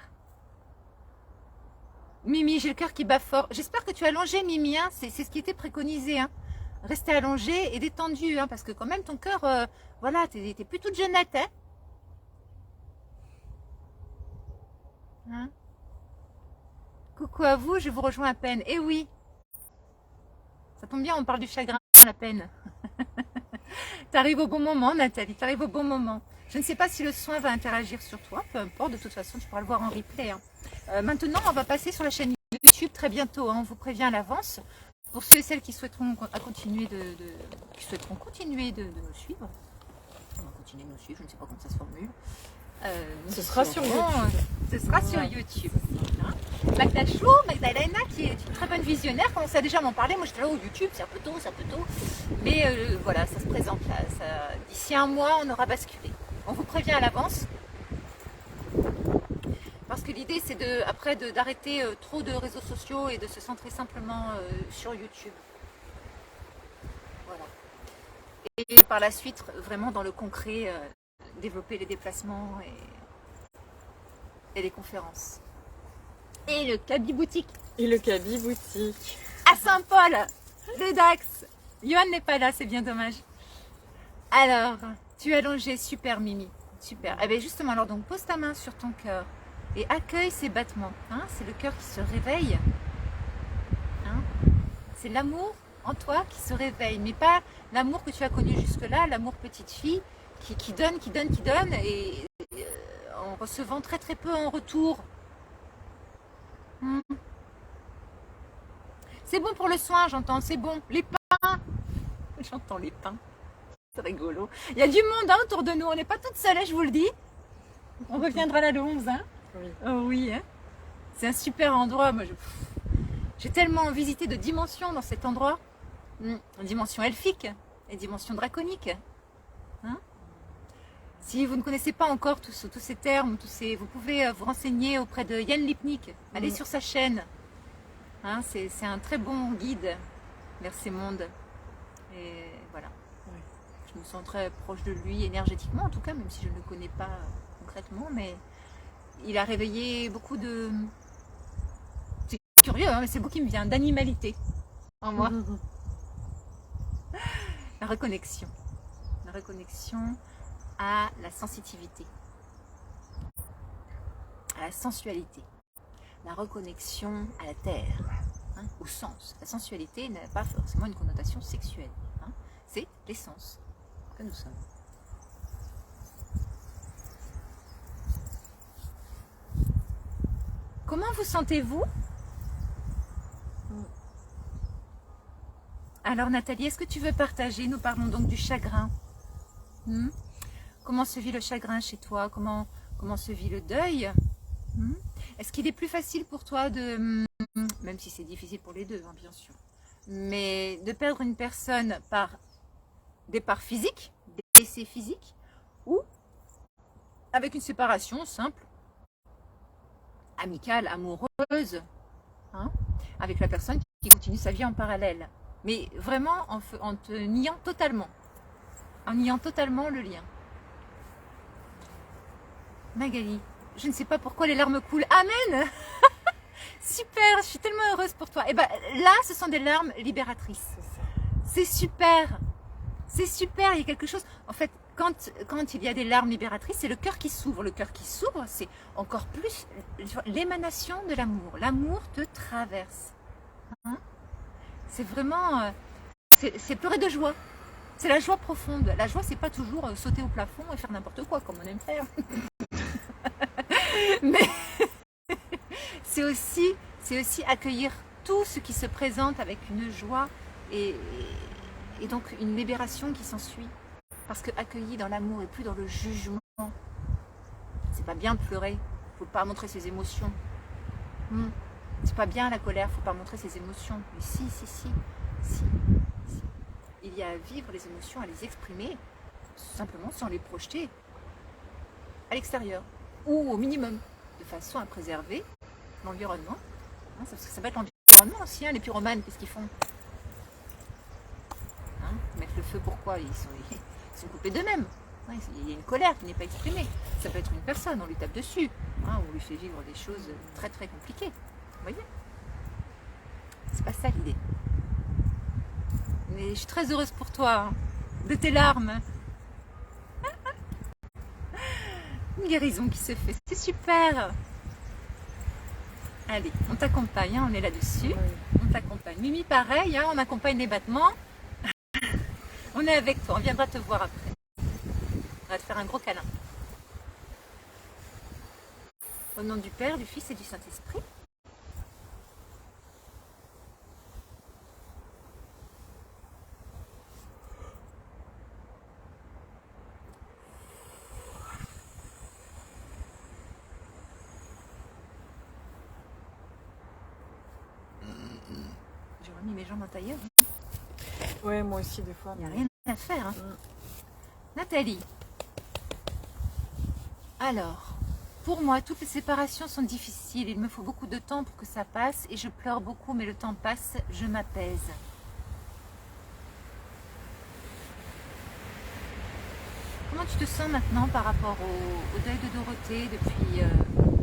Mimi, j'ai le cœur qui bat fort. J'espère que tu as allongé, Mimi. Hein. C'est ce qui était préconisé. Hein. Rester allongé et détendu. Hein, parce que quand même, ton cœur, voilà, t'es plus toute jeunette. Hein. Hein. Coucou à vous, je vous rejoins à peine. Eh oui. Ça tombe bien, on parle du chagrin, la peine. T'arrives au bon moment, Nathalie. T'arrives au bon moment. Je ne sais pas si le soin va interagir sur toi. Peu importe, de toute façon, tu pourras le voir en replay. Hein. Maintenant, on va passer sur la chaîne YouTube très bientôt. Hein, on vous prévient à l'avance. Pour ceux et celles qui souhaiteront continuer de nous suivre. On va continuer de nous suivre, je ne sais pas comment ça se formule. Ce sera sur YouTube. Ce sera sur YouTube. Hein. Magdalena, qui est une très bonne visionnaire, commençait déjà à m'en parler. Moi, j'étais là, YouTube, c'est un peu tôt, c'est un peu tôt. Mais voilà, ça se présente là. D'ici un mois, on aura basculé. On vous prévient à l'avance. Parce que l'idée, c'est d'arrêter trop de réseaux sociaux et de se centrer simplement sur YouTube. Voilà. Et par la suite, vraiment dans le concret, développer les déplacements et les conférences. Et le Cabi Boutique. Et le Cabi Boutique. À Saint-Paul, le Dax. Johan n'est pas là, c'est bien dommage. Alors, tu es allongé, super Mimi. Super. Eh bien justement, alors donc pose ta main sur ton cœur et accueille ces battements. Hein, c'est le cœur qui se réveille. Hein, c'est l'amour en toi qui se réveille, mais pas l'amour que tu as connu jusque-là, l'amour petite fille qui donne, et en recevant très très peu en retour. C'est bon pour le soin, j'entends, c'est bon. Les pains, j'entends les pains. C'est rigolo. Il y a du monde hein, autour de nous, on n'est pas toutes seules, je vous le dis. On reviendra là le 11. Hein. Oui. Oh oui, hein. C'est un super endroit. Moi, j'ai tellement visité de dimensions dans cet endroit. Dimension elfique et dimension draconique. Hein, si vous ne connaissez pas encore tous ces termes, vous pouvez vous renseigner auprès de Yann Lipnik. Allez sur sa chaîne. Hein, c'est un très bon guide vers ces mondes. Et voilà. Oui. Je me sens très proche de lui énergétiquement, en tout cas, même si je ne le connais pas concrètement. Mais il a réveillé beaucoup de... C'est curieux, hein, mais c'est beaucoup qui me vient d'animalité en moi. La reconnexion. La reconnexion à la sensitivité, à la sensualité, la reconnexion à la terre, hein, au sens. La sensualité n'a pas forcément une connotation sexuelle, hein, c'est l'essence que nous sommes. Comment vous sentez-vous? Alors Nathalie, est-ce que tu veux partager? Nous parlons donc du chagrin. Comment se vit le chagrin chez toi? Comment se vit le deuil? Est-ce qu'il est plus facile pour toi de, même si c'est difficile pour les deux, hein, bien sûr, mais de perdre une personne par départ physique, décès physique, ou avec une séparation simple, amicale, amoureuse, hein, avec la personne qui continue sa vie en parallèle, mais vraiment en te niant totalement, le lien. Magali, je ne sais pas pourquoi les larmes coulent. Amen. Super, je suis tellement heureuse pour toi. Et ben là, ce sont des larmes libératrices. C'est super. C'est super, il y a quelque chose. En fait, quand il y a des larmes libératrices, c'est le cœur qui s'ouvre. Le cœur qui s'ouvre, c'est encore plus l'émanation de l'amour. L'amour te traverse. Hein, c'est vraiment... c'est pleurer de joie. C'est la joie profonde. La joie, c'est pas toujours sauter au plafond et faire n'importe quoi, comme on aime faire. Mais c'est aussi accueillir tout ce qui se présente avec une joie Et, et donc une libération qui s'ensuit. Parce que accueilli dans l'amour et plus dans le jugement. C'est pas bien de pleurer, faut pas montrer ses émotions. C'est pas bien la colère, faut pas montrer ses émotions. Mais si. Il y a à vivre les émotions, à les exprimer, simplement sans les projeter à l'extérieur. Ou au minimum, de façon à préserver l'environnement. Parce que ça va être l'environnement aussi, les pyromanes, qu'est-ce qu'ils font? Mettre le feu, pourquoi? Ils sont coupés d'eux-mêmes. Il y a une colère qui n'est pas exprimée. Ça peut être une personne, on lui tape dessus, on lui fait vivre des choses très très compliquées. Vous voyez? C'est pas ça l'idée. Mais je suis très heureuse pour toi, de tes larmes. Une guérison qui se fait, c'est super. Allez, on t'accompagne, on est là-dessus. On t'accompagne. Mimi, pareil, on accompagne les battements. On est avec toi, on viendra te voir après. On va te faire un gros câlin. Au nom du Père, du Fils et du Saint-Esprit. J'ai remis mes jambes en tailleur. Ouais, moi aussi, des fois. Il n'y a rien à faire. Nathalie. Alors, pour moi, toutes les séparations sont difficiles. Il me faut beaucoup de temps pour que ça passe et je pleure beaucoup, mais le temps passe, je m'apaise. Comment tu te sens maintenant par rapport au deuil de Dorothée depuis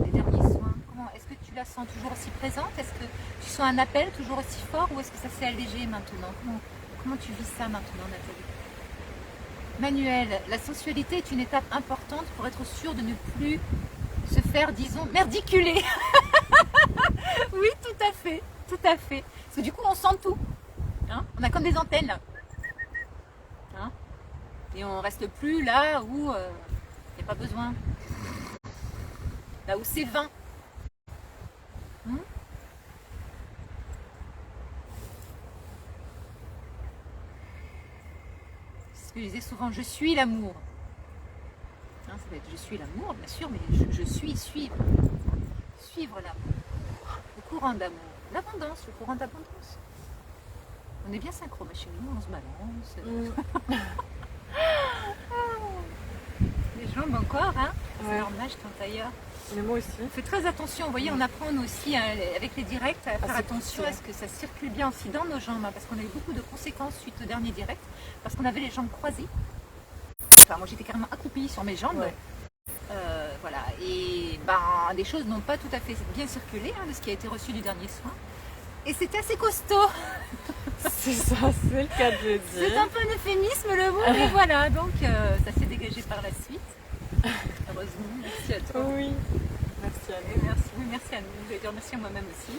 les derniers soins? Est-ce que tu la sens toujours aussi présente? Est-ce que tu sens un appel toujours aussi fort ou est-ce que ça s'est allégé maintenant? Comment tu vis ça maintenant, Nathalie? Manuel, la sensualité est une étape importante pour être sûr de ne plus se faire, disons, merdiculer. Oui, tout à fait, tout à fait. Parce que du coup, on sent tout. On a comme des antennes. Et on reste plus là où il n'y a pas besoin. Là où c'est vain. Je disais souvent, je suis l'amour. Ça va être je suis l'amour, bien sûr, mais je suis suivre. Suivre l'amour. Le courant d'amour. L'abondance, le courant d'abondance. On est bien synchro, ma chérie, on se balance. Les jambes encore, c'est normal, je tente ailleurs. Mais moi aussi. On fait très attention, vous voyez, on apprend nous aussi avec les directs à faire attention à ce que ça circule bien aussi dans nos jambes, parce qu'on a eu beaucoup de conséquences suite au dernier direct, parce qu'on avait les jambes croisées. Enfin, moi j'étais carrément accroupie sur mes jambes. Voilà, et des choses n'ont pas tout à fait bien circulé de ce qui a été reçu du dernier soin. Et c'était assez costaud. C'est ça, c'est le cas de le dire. C'est un peu un euphémisme le mot, mais voilà, donc ça s'est dégagé par la suite. Heureusement, merci à toi. Oui, merci à nous. Merci à nous, je vais dire merci à moi-même aussi.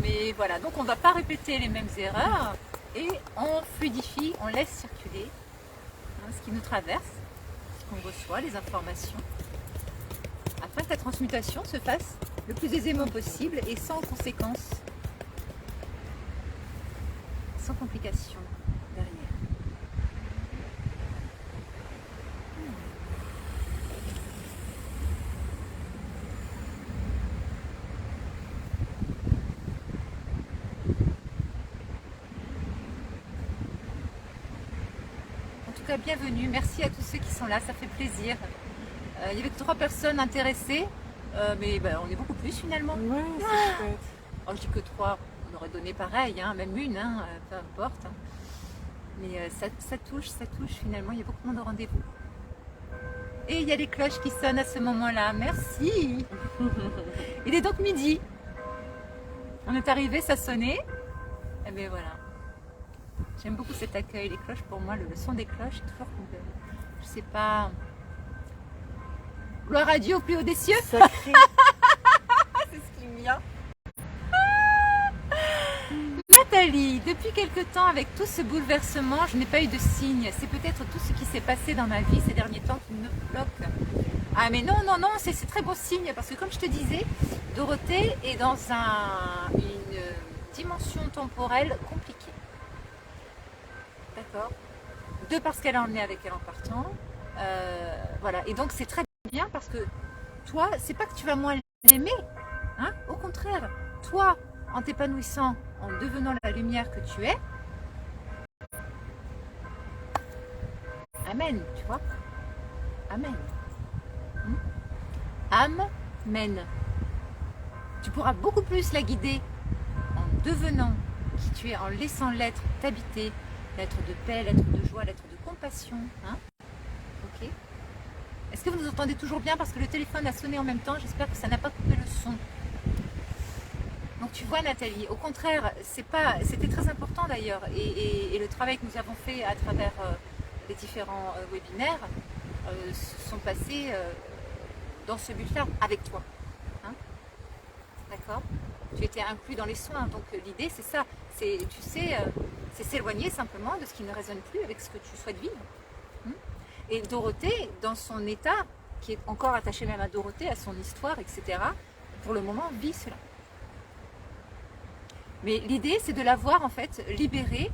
Mais voilà, donc on ne va pas répéter les mêmes erreurs et on fluidifie, on laisse circuler ce qui nous traverse, ce qu'on reçoit, les informations, afin que la transmutation se fasse le plus aisément possible et sans conséquences, sans complications derrière. Bienvenue, merci à tous ceux qui sont là, ça fait plaisir. Il y avait 3 personnes intéressées, mais on est beaucoup plus finalement. Ouais, c'est chouette. Alors, je dis que 3, on aurait donné pareil, même une, peu importe. Mais ça touche finalement, il y a beaucoup de rendez-vous. Et il y a les cloches qui sonnent à ce moment-là, merci. Il est donc midi. On est arrivé, ça sonnait. Et bien voilà. J'aime beaucoup cet accueil, les cloches pour moi, le son des cloches est toujours, je sais pas, gloire à Dieu au plus haut des cieux. Sacré. C'est ce qui me vient. Nathalie, depuis quelque temps avec tout ce bouleversement, je n'ai pas eu de signe. C'est peut-être tout ce qui s'est passé dans ma vie ces derniers temps qui me bloque. Ah mais non, c'est très bon signe parce que comme je te disais, Dorothée est dans une dimension temporelle compliquée. d'accord? 2 parce qu'elle a emmené avec elle en partant. Voilà, et donc c'est très bien parce que toi, c'est pas que tu vas moins l'aimer, hein? Au contraire, toi, en t'épanouissant, en devenant la lumière que tu es, amen, tu vois? Amen. Amen. Tu pourras beaucoup plus la guider en devenant qui tu es, en laissant l'être t'habiter, l'être de paix, l'être de joie, l'être de compassion. Hein? Ok. Est-ce que vous nous entendez toujours bien parce que le téléphone a sonné en même temps? J'espère que ça n'a pas coupé le son. Donc tu vois Nathalie, au contraire, c'était très important d'ailleurs et le travail que nous avons fait à travers les différents webinaires sont passés dans ce but-là avec toi. Hein? D'accord? Tu étais inclus dans les soins, donc l'idée c'est ça, c'est s'éloigner simplement de ce qui ne résonne plus avec ce que tu souhaites vivre. Et Dorothée, dans son état, qui est encore attaché même à Dorothée, à son histoire, etc., pour le moment vit cela. Mais l'idée c'est de la voir en fait libérée,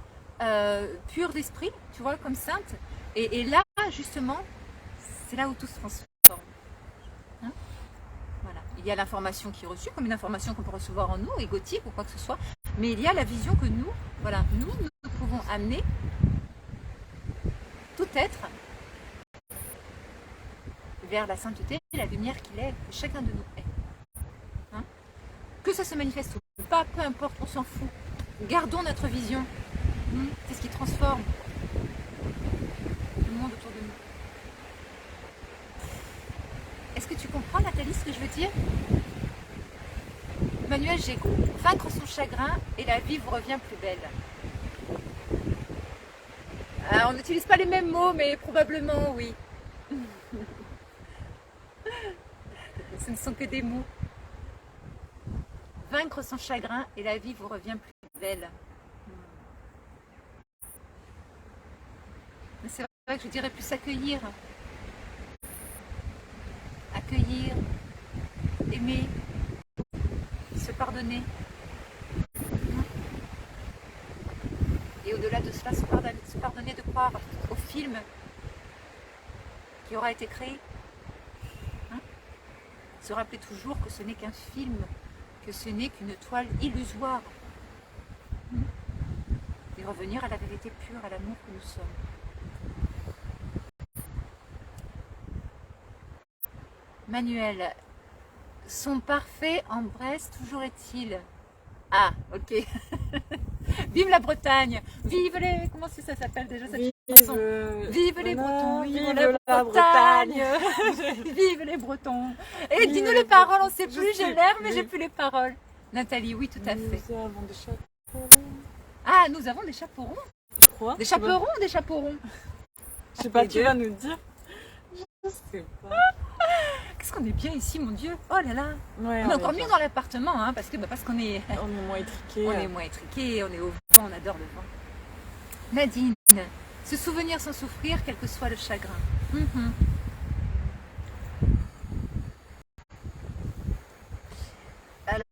pure d'esprit, tu vois, comme sainte, et là justement, c'est là où tout se transforme. Hein? Voilà. Il y a l'information qui est reçue, comme une information qu'on peut recevoir en nous, égotique ou quoi que ce soit, mais il y a la vision que nous, voilà, nous pouvons amener tout être vers la sainteté et la lumière qu'il est, que chacun de nous est. Hein? Que ça se manifeste ou pas, peu importe, on s'en fout. Gardons notre vision. C'est ce qui transforme le monde autour de nous. Est-ce que tu comprends, Nathalie, ce que je veux dire? Manuel Gégaud, vaincre son chagrin et la vie vous revient plus belle. On n'utilise pas les mêmes mots, mais probablement oui. Ce ne sont que des mots. Vaincre son chagrin et la vie vous revient plus belle. Mais c'est vrai que je dirais plus accueillir. Accueillir, aimer, se pardonner. Et au-delà de cela, se pardonner de croire au film qui aura été créé. Hein? Se rappeler toujours que ce n'est qu'un film, que ce n'est qu'une toile illusoire. Et revenir à la vérité pure, à l'amour que nous sommes. Manuel, son parfait en Bresse, toujours est-il? Ah, ok. Vive la Bretagne! Vive les... Comment ça s'appelle déjà cette chanson? Vive les Bretons! Vive la Bretagne! Vive les Bretons! Et dis-nous les paroles, on ne sait plus, j'ai l'air, mais j'ai plus les paroles. Nathalie, oui, tout à fait. Nous avons des chapeaux. Ah, nous avons des chapeaux ronds? Je crois. Des chaperons ou des chapeaux ronds? Je sais pas, tu vas nous dire. Je sais pas. Qu'est-ce qu'on est bien ici, mon Dieu! Oh là là! Ouais, on est encore mieux dans l'appartement, hein, parce qu'on est... On est moins étriqués. On est moins étriqués, on est au vent, on adore le vent. Nadine, se souvenir sans souffrir, quel que soit le chagrin.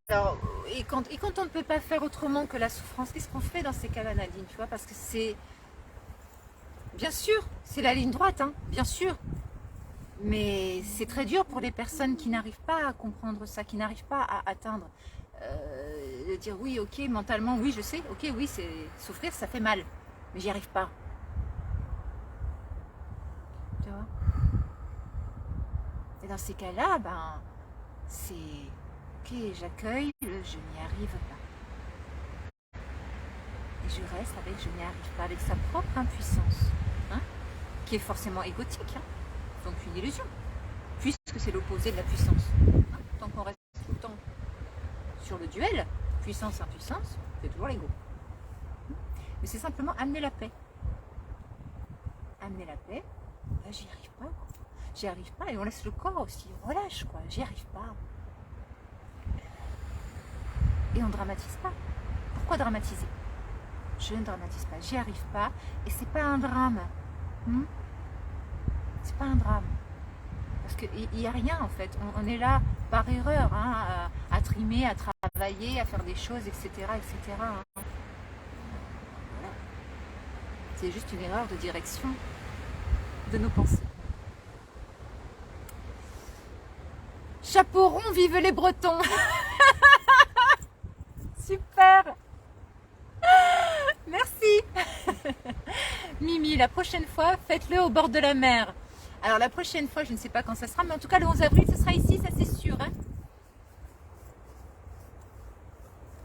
Alors, et quand on ne peut pas faire autrement que la souffrance, qu'est-ce qu'on fait dans ces cas-là, Nadine, tu vois? Parce que c'est... Bien sûr, c'est la ligne droite, hein, bien sûr. Mais c'est très dur pour les personnes qui n'arrivent pas à comprendre ça, qui n'arrivent pas à atteindre. De dire oui, ok, mentalement, oui, je sais, ok, oui, c'est souffrir, ça fait mal, mais j'y arrive pas. Tu vois? Et dans ces cas-là, ben, c'est ok, j'accueille, je n'y arrive pas. Et je reste avec je n'y arrive pas, avec sa propre impuissance, hein, qui est forcément égotique, hein. Donc une illusion, puisque c'est l'opposé de la puissance. Hein, tant qu'on reste tout le temps sur le duel, puissance-impuissance, c'est toujours l'ego. Mais c'est simplement amener la paix. Amener la paix, ben, j'y arrive pas. J'y arrive pas, et on laisse le corps aussi, on relâche quoi, j'y arrive pas. Et on ne dramatise pas. Pourquoi dramatiser? Je ne dramatise pas, j'y arrive pas, et c'est pas un drame. C'est pas un drame. Parce qu'il n'y a rien en fait. On est là par erreur, hein, à trimer, à travailler, à faire des choses, etc. etc. Hein. Voilà. c'était juste une erreur de direction de nos pensées. Chapeau rond, vive les Bretons. Super. Merci. Mimi, la prochaine fois, faites-le au bord de la mer. Alors la prochaine fois, je ne sais pas quand ça sera, mais en tout cas le 11 avril, ce sera ici, ça c'est sûr. Hein.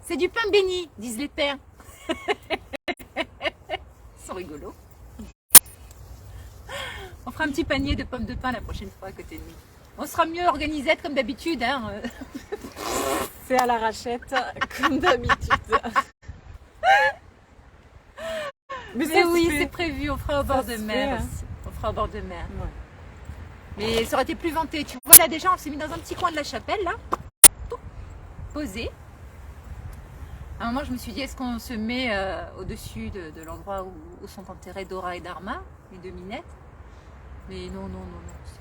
C'est du pain béni, disent les pères. Ils sont rigolos. On fera un petit panier de pommes de pain la prochaine fois à côté de nous. On sera mieux organisé comme d'habitude. Hein. C'est à la rachette, comme d'habitude. Mais oui, c'est prévu, on fera au bord de mer aussi. On fera au bord de mer. Ouais. Mais ça aurait été plus vanté. Tu vois, là déjà, on s'est mis dans un petit coin de la chapelle, là. Posé. À un moment, je me suis dit, est-ce qu'on se met au-dessus de l'endroit où sont enterrés Dora et Dharma, les deux minettes? Mais non, c'est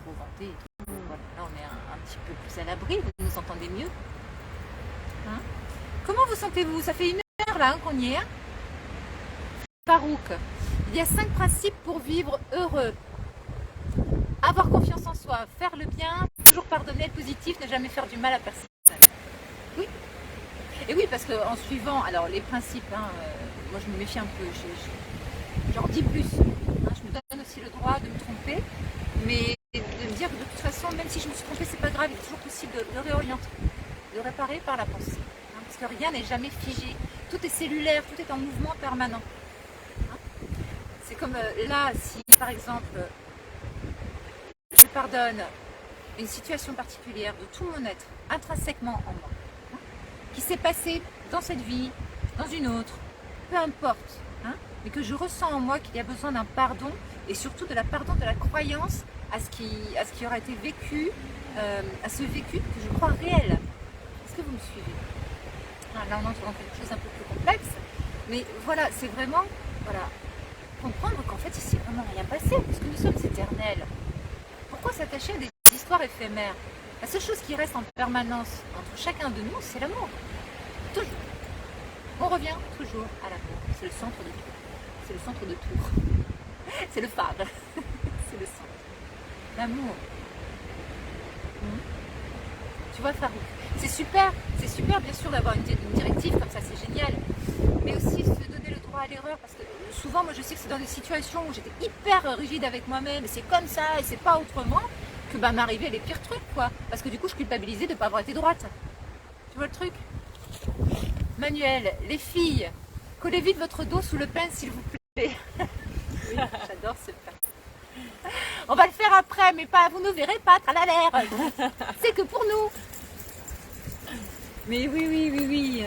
trop vanté. Voilà, là, on est un petit peu plus à l'abri, vous nous entendez mieux. Hein? Comment vous sentez-vous? Ça fait 1 heure là qu'on y est. Hein? Farouk, il y a 5 principes pour vivre heureux. Avoir confiance en soi, faire le bien, toujours pardonner, être positif, ne jamais faire du mal à personne. Oui. Et oui, parce qu'en suivant, alors les principes, hein, moi je me méfie un peu, j'en dis plus. Hein, je me donne aussi le droit de me tromper, mais de me dire que de toute façon, même si je me suis trompée, c'est pas grave, il est toujours possible de réorienter, de réparer par la pensée. Hein, parce que rien n'est jamais figé, tout est cellulaire, tout est en mouvement permanent. Hein, c'est comme là, si par exemple, je pardonne une situation particulière de tout mon être, intrinsèquement en moi, hein, qui s'est passé dans cette vie, dans une autre, peu importe, hein, mais que je ressens en moi qu'il y a besoin d'un pardon et surtout de la pardon de la croyance à ce qui aura été vécu, à ce vécu que je crois réel. Est-ce que vous me suivez? Là, on entre dans quelque chose un peu plus complexe, mais voilà, c'est vraiment comprendre qu'en fait, il ne s'est vraiment rien passé, puisque nous sommes éternels. Pourquoi s'attacher à des histoires éphémères? La seule chose qui reste en permanence entre chacun de nous, c'est l'amour. Toujours. On revient toujours à l'amour. C'est le centre de tout. C'est le centre de tout. C'est le phare. C'est le centre. L'amour. Tu vois, Farouk, c'est super bien sûr d'avoir une directive comme ça, c'est génial. Mais aussi se donner le droit à l'erreur, parce que souvent, moi je sais que c'est dans des situations où j'étais hyper rigide avec moi-même, et c'est comme ça, et c'est pas autrement, que m'arrivaient les pires trucs, quoi. Parce que du coup, je culpabilisais de ne pas avoir été droite. Tu vois le truc? Manuel, les filles, collez vite votre dos sous le pain, s'il vous plaît. Oui, j'adore ce pain. On va le faire après, mais pas, vous ne verrez pas, tralala. C'est que pour nous. Mais oui.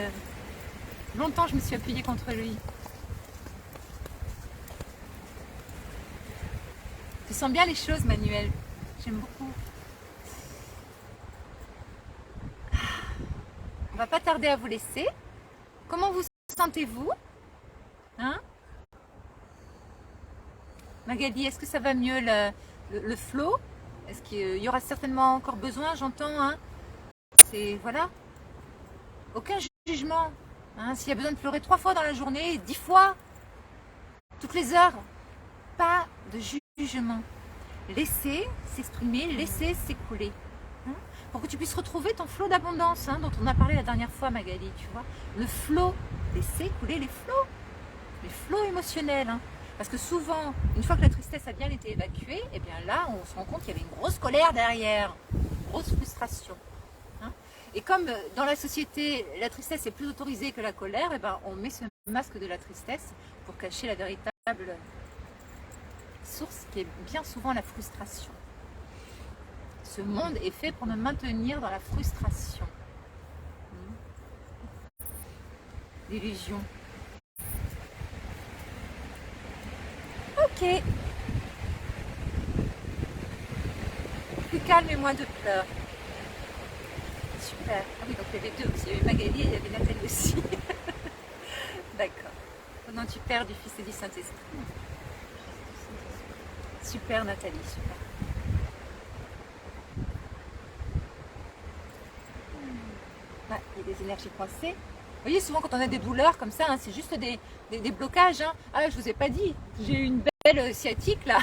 Longtemps, je me suis appuyée contre lui. Tu sens bien les choses, Manuel. J'aime beaucoup. On va pas tarder à vous laisser. Comment vous sentez-vous? Hein? Magali, est-ce que ça va mieux le flow? Est-ce qu'il y aura certainement encore besoin, j'entends, hein? C'est, voilà. Aucun jugement. Hein? S'il y a besoin de pleurer 3 fois dans la journée, 10 fois, toutes les heures, pas de jugement. Laissez s'exprimer, laissez s'écouler. Hein? Pour que tu puisses retrouver ton flot d'abondance, hein, dont on a parlé la dernière fois, Magali, tu vois. Le flot, laissez couler les flots émotionnels. Hein. Parce que souvent, une fois que la tristesse a bien été évacuée, et bien là, on se rend compte qu'il y avait une grosse colère derrière, une grosse frustration. Hein. Et comme dans la société, la tristesse est plus autorisée que la colère, et ben, on met ce masque de la tristesse pour cacher la véritable source qui est bien souvent la frustration. Ce monde est fait pour nous maintenir dans la frustration. L'illusion. Ok. Plus calme et moins de pleurs. Super. Ah oui, donc il y avait deux aussi. Il y avait Magali et il y avait Nathalie aussi. D'accord. Au nom du Père, du Fils et du Saint-Esprit. Super Nathalie, super. Ah, il y a des énergies coincées. voyez, souvent quand on a des douleurs comme ça, hein, c'est juste des blocages. Hein. Ah, je vous ai pas dit, j'ai eu une belle sciatique là.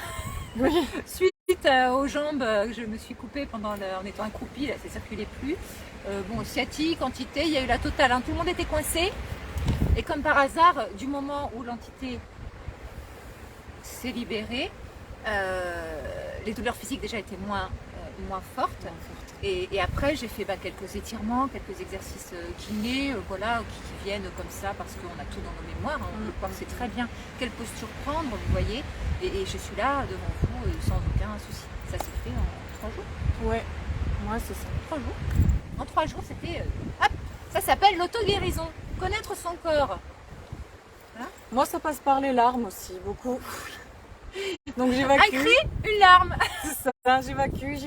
Oui. Suite aux jambes que je me suis coupée en étant accroupie, là, ça circulait plus. Bon, sciatique, entité, il y a eu la totale. Hein. Tout le monde était coincé. Et comme par hasard, du moment où l'entité s'est libérée, les douleurs physiques déjà étaient moins fortes. Et après, j'ai fait quelques étirements, quelques exercices kinés, voilà, qui viennent comme ça parce qu'on a tout dans nos mémoires. Hein. On sait très bien quelle posture prendre, vous voyez. Et je suis là devant vous sans aucun souci. Ça s'est fait en 3 jours. Ouais, moi c'est ça. 3 jours. En 3 jours, c'était... hop, ça s'appelle l'auto-guérison. Connaître son corps. Hein? Moi, ça passe par les larmes aussi, beaucoup. Donc Un j'évacue. cri, une larme. C'est ça, j'évacue.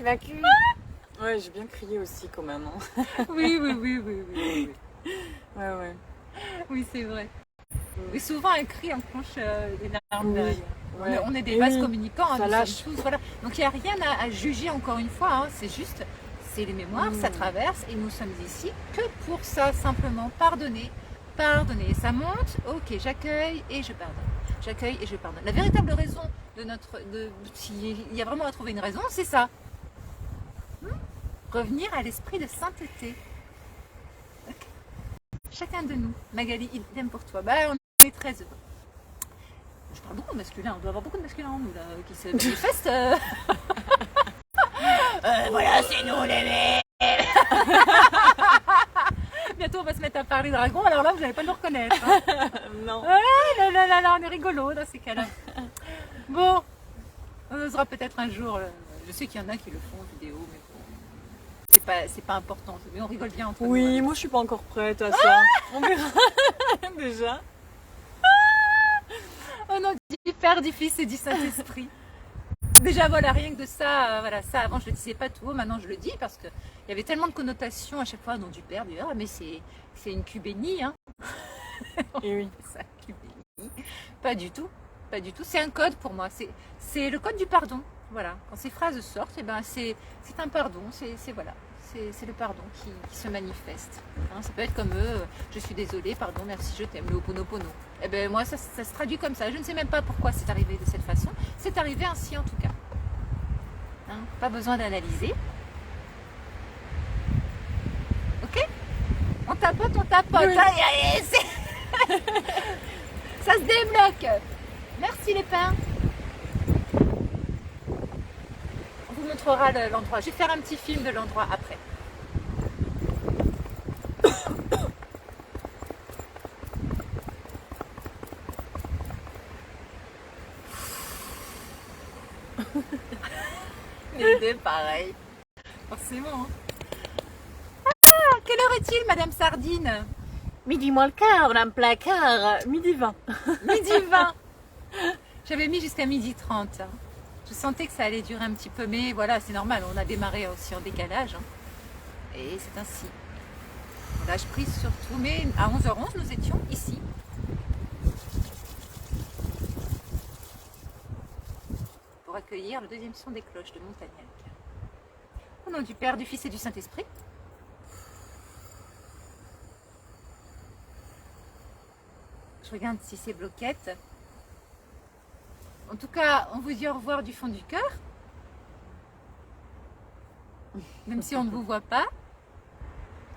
Ouais, j'ai bien crié aussi quand même. Hein. Oui. Ouais. Oui, c'est vrai. Mais souvent, un cri enclenche des larmes derrière. Ouais. On est des vases communicants, hein, ça nous lâche. sommes tous, voilà. Donc il n'y a rien à juger encore une fois, hein. C'est juste, c'est les mémoires, ça traverse et nous sommes ici que pour ça, simplement pardonner. Et ça monte, ok, j'accueille et je pardonne. J'accueille et je pardonne. La véritable raison s'il y a vraiment à trouver une raison, c'est ça. Revenir à l'esprit de sainteté. Okay. Chacun de nous, Magali, idem pour toi. On est très heureux. Je parle beaucoup de masculin, on doit avoir beaucoup de masculins en nous là, qui se manifestent. Voilà, c'est nous les mecs. Bientôt on va se mettre à parler dragon, alors là vous n'allez pas nous reconnaître. Hein. Non. Ah, là, on est rigolo dans ces cas-là. Bon, on osera peut-être un jour. Je sais qu'il y en a qui le font en vidéo, mais c'est pas important. Mais on rigole bien entre nous. Oui, moi je suis pas encore prête à ça. On verra déjà. Au nom du Père, du Fils et du Saint-Esprit. Déjà voilà, rien que de ça, ça avant je le disais pas tout haut, maintenant je le dis parce qu'il y avait tellement de connotations à chaque fois au nom du Père, du mais c'est une cubénie, hein. Et oui. Ça, cubénie. Pas du tout, c'est un code pour moi, c'est le code du pardon, voilà. Quand ces phrases sortent, c'est un pardon, c'est le pardon qui se manifeste. Hein, ça peut être comme je suis désolée, pardon, merci, je t'aime, le Ho'oponopono. Et ben moi ça se traduit comme ça. Je ne sais même pas pourquoi c'est arrivé de cette façon. C'est arrivé ainsi en tout cas. Hein, pas besoin d'analyser. Ok? On tapote. Oui. Allez, ça se débloque. Merci les pins. On vous montrera l'endroit. Je vais faire un petit film de l'endroit après. Les deux pareil. Forcément. Ah, quelle heure est-il, Madame Sardine? Midi moins le quart, on a un placard. Midi 20. Midi 20. J'avais mis jusqu'à midi 30. Je sentais que ça allait durer un petit peu, mais voilà, c'est normal. On a démarré aussi en décalage. Hein. Et c'est ainsi. Lâche prise surtout. Mais à 11h11, nous étions ici. Pour accueillir le deuxième son des cloches de Montagnac. Au nom du Père, du Fils et du Saint-Esprit. Je regarde si c'est bloquette. En tout cas, on vous dit au revoir du fond du cœur. Même si on ne vous voit pas.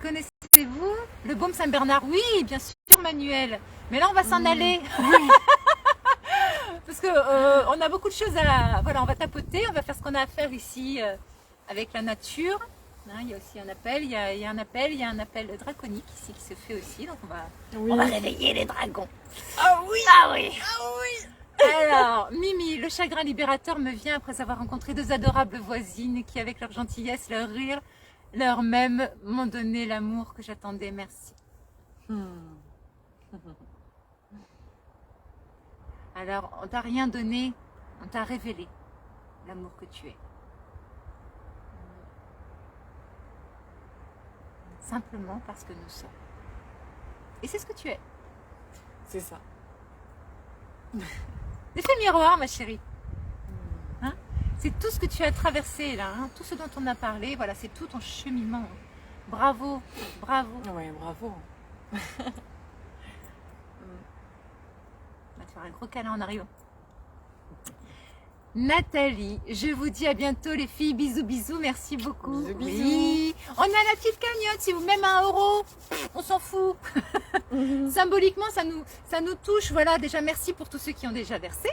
Connaissez-vous le baume Saint-Bernard? Oui, bien sûr, Manuel. Mais là, on va s'en aller. Parce que on a beaucoup de choses à... Voilà, on va tapoter, on va faire ce qu'on a à faire ici avec la nature. Hein, il y a aussi un appel, il y a un appel draconique ici qui se fait aussi. Donc on va réveiller les dragons. Ah oui. Alors, Mimi, le chagrin libérateur me vient après avoir rencontré deux adorables voisines qui, avec leur gentillesse, leur rire, leur même, m'ont donné l'amour que j'attendais. Merci. Alors, on t'a rien donné, on t'a révélé l'amour que tu es. Simplement parce que nous sommes. Et c'est ce que tu es. C'est ça. L'effet miroir, ma chérie. Hein? C'est tout ce que tu as traversé là, hein? Tout ce dont on a parlé, voilà, c'est tout ton cheminement. Bravo, bravo. Ouais, bravo. On va te faire un gros câlin en arrivant. Nathalie, je vous dis à bientôt les filles, bisous bisous, merci beaucoup. Bisous, bisous. Oui. On a la petite cagnotte, si vous même 1 euro, on s'en fout. Symboliquement, ça nous touche. Voilà, déjà merci pour tous ceux qui ont déjà versé.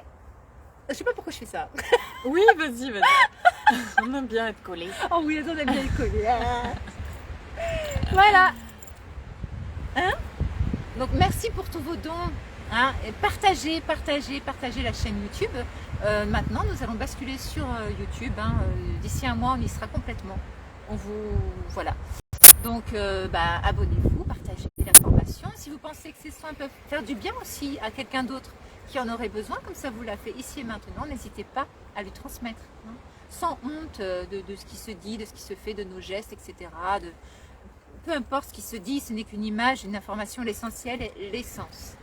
Je sais pas pourquoi je fais ça. Oui, vas-y. On aime bien être collés. Oh oui, on aime bien les coller. Voilà. Hein? Donc merci pour tous vos dons. Hein? Et partagez la chaîne YouTube. Maintenant, nous allons basculer sur YouTube. Hein. D'ici un mois, on y sera complètement. Voilà. Donc, abonnez-vous, partagez l'information. Si vous pensez que ces soins peuvent faire du bien aussi à quelqu'un d'autre qui en aurait besoin, comme ça vous l'a fait ici et maintenant, n'hésitez pas à lui transmettre. Hein. Sans honte de ce qui se dit, de ce qui se fait, de nos gestes, etc. Peu importe ce qui se dit, ce n'est qu'une image, une information, l'essentiel est l'essence.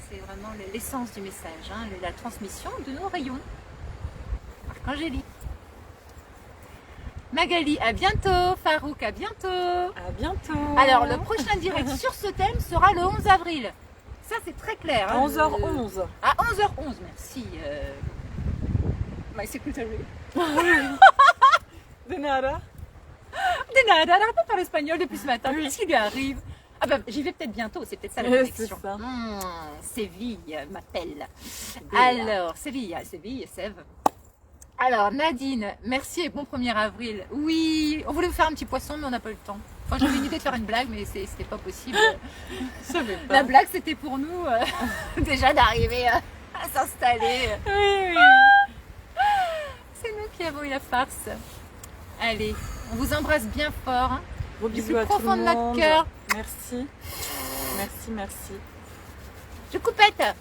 C'est vraiment l'essence du message, hein, la transmission de nos rayons. Marc-Angélie. Magali, à bientôt. Farouk, à bientôt. À bientôt. Alors, le prochain direct sur ce thème sera le 11 avril. Ça, c'est très clair. Hein, 11h11. À 11h11, merci. C'est cool, De nada. De nada, elle n'arrête pas de parler espagnol depuis ce matin. Qu'est-ce qui lui arrive? Ah ben, j'y vais peut-être bientôt, c'est peut-être ça la connexion. Séville m'appelle. Alors, Séville, Sèvres. Alors, Nadine, merci et bon 1er avril. Oui, on voulait vous faire un petit poisson, mais on n'a pas eu le temps. Enfin, j'avais une idée de faire une blague, mais c'était pas possible. La blague, c'était pour nous déjà d'arriver à s'installer. Oui. C'est nous qui avons eu la farce. Allez, on vous embrasse bien fort. Hein. Gros bisous à tout profond le de notre monde. cœur. Merci. Je coupette.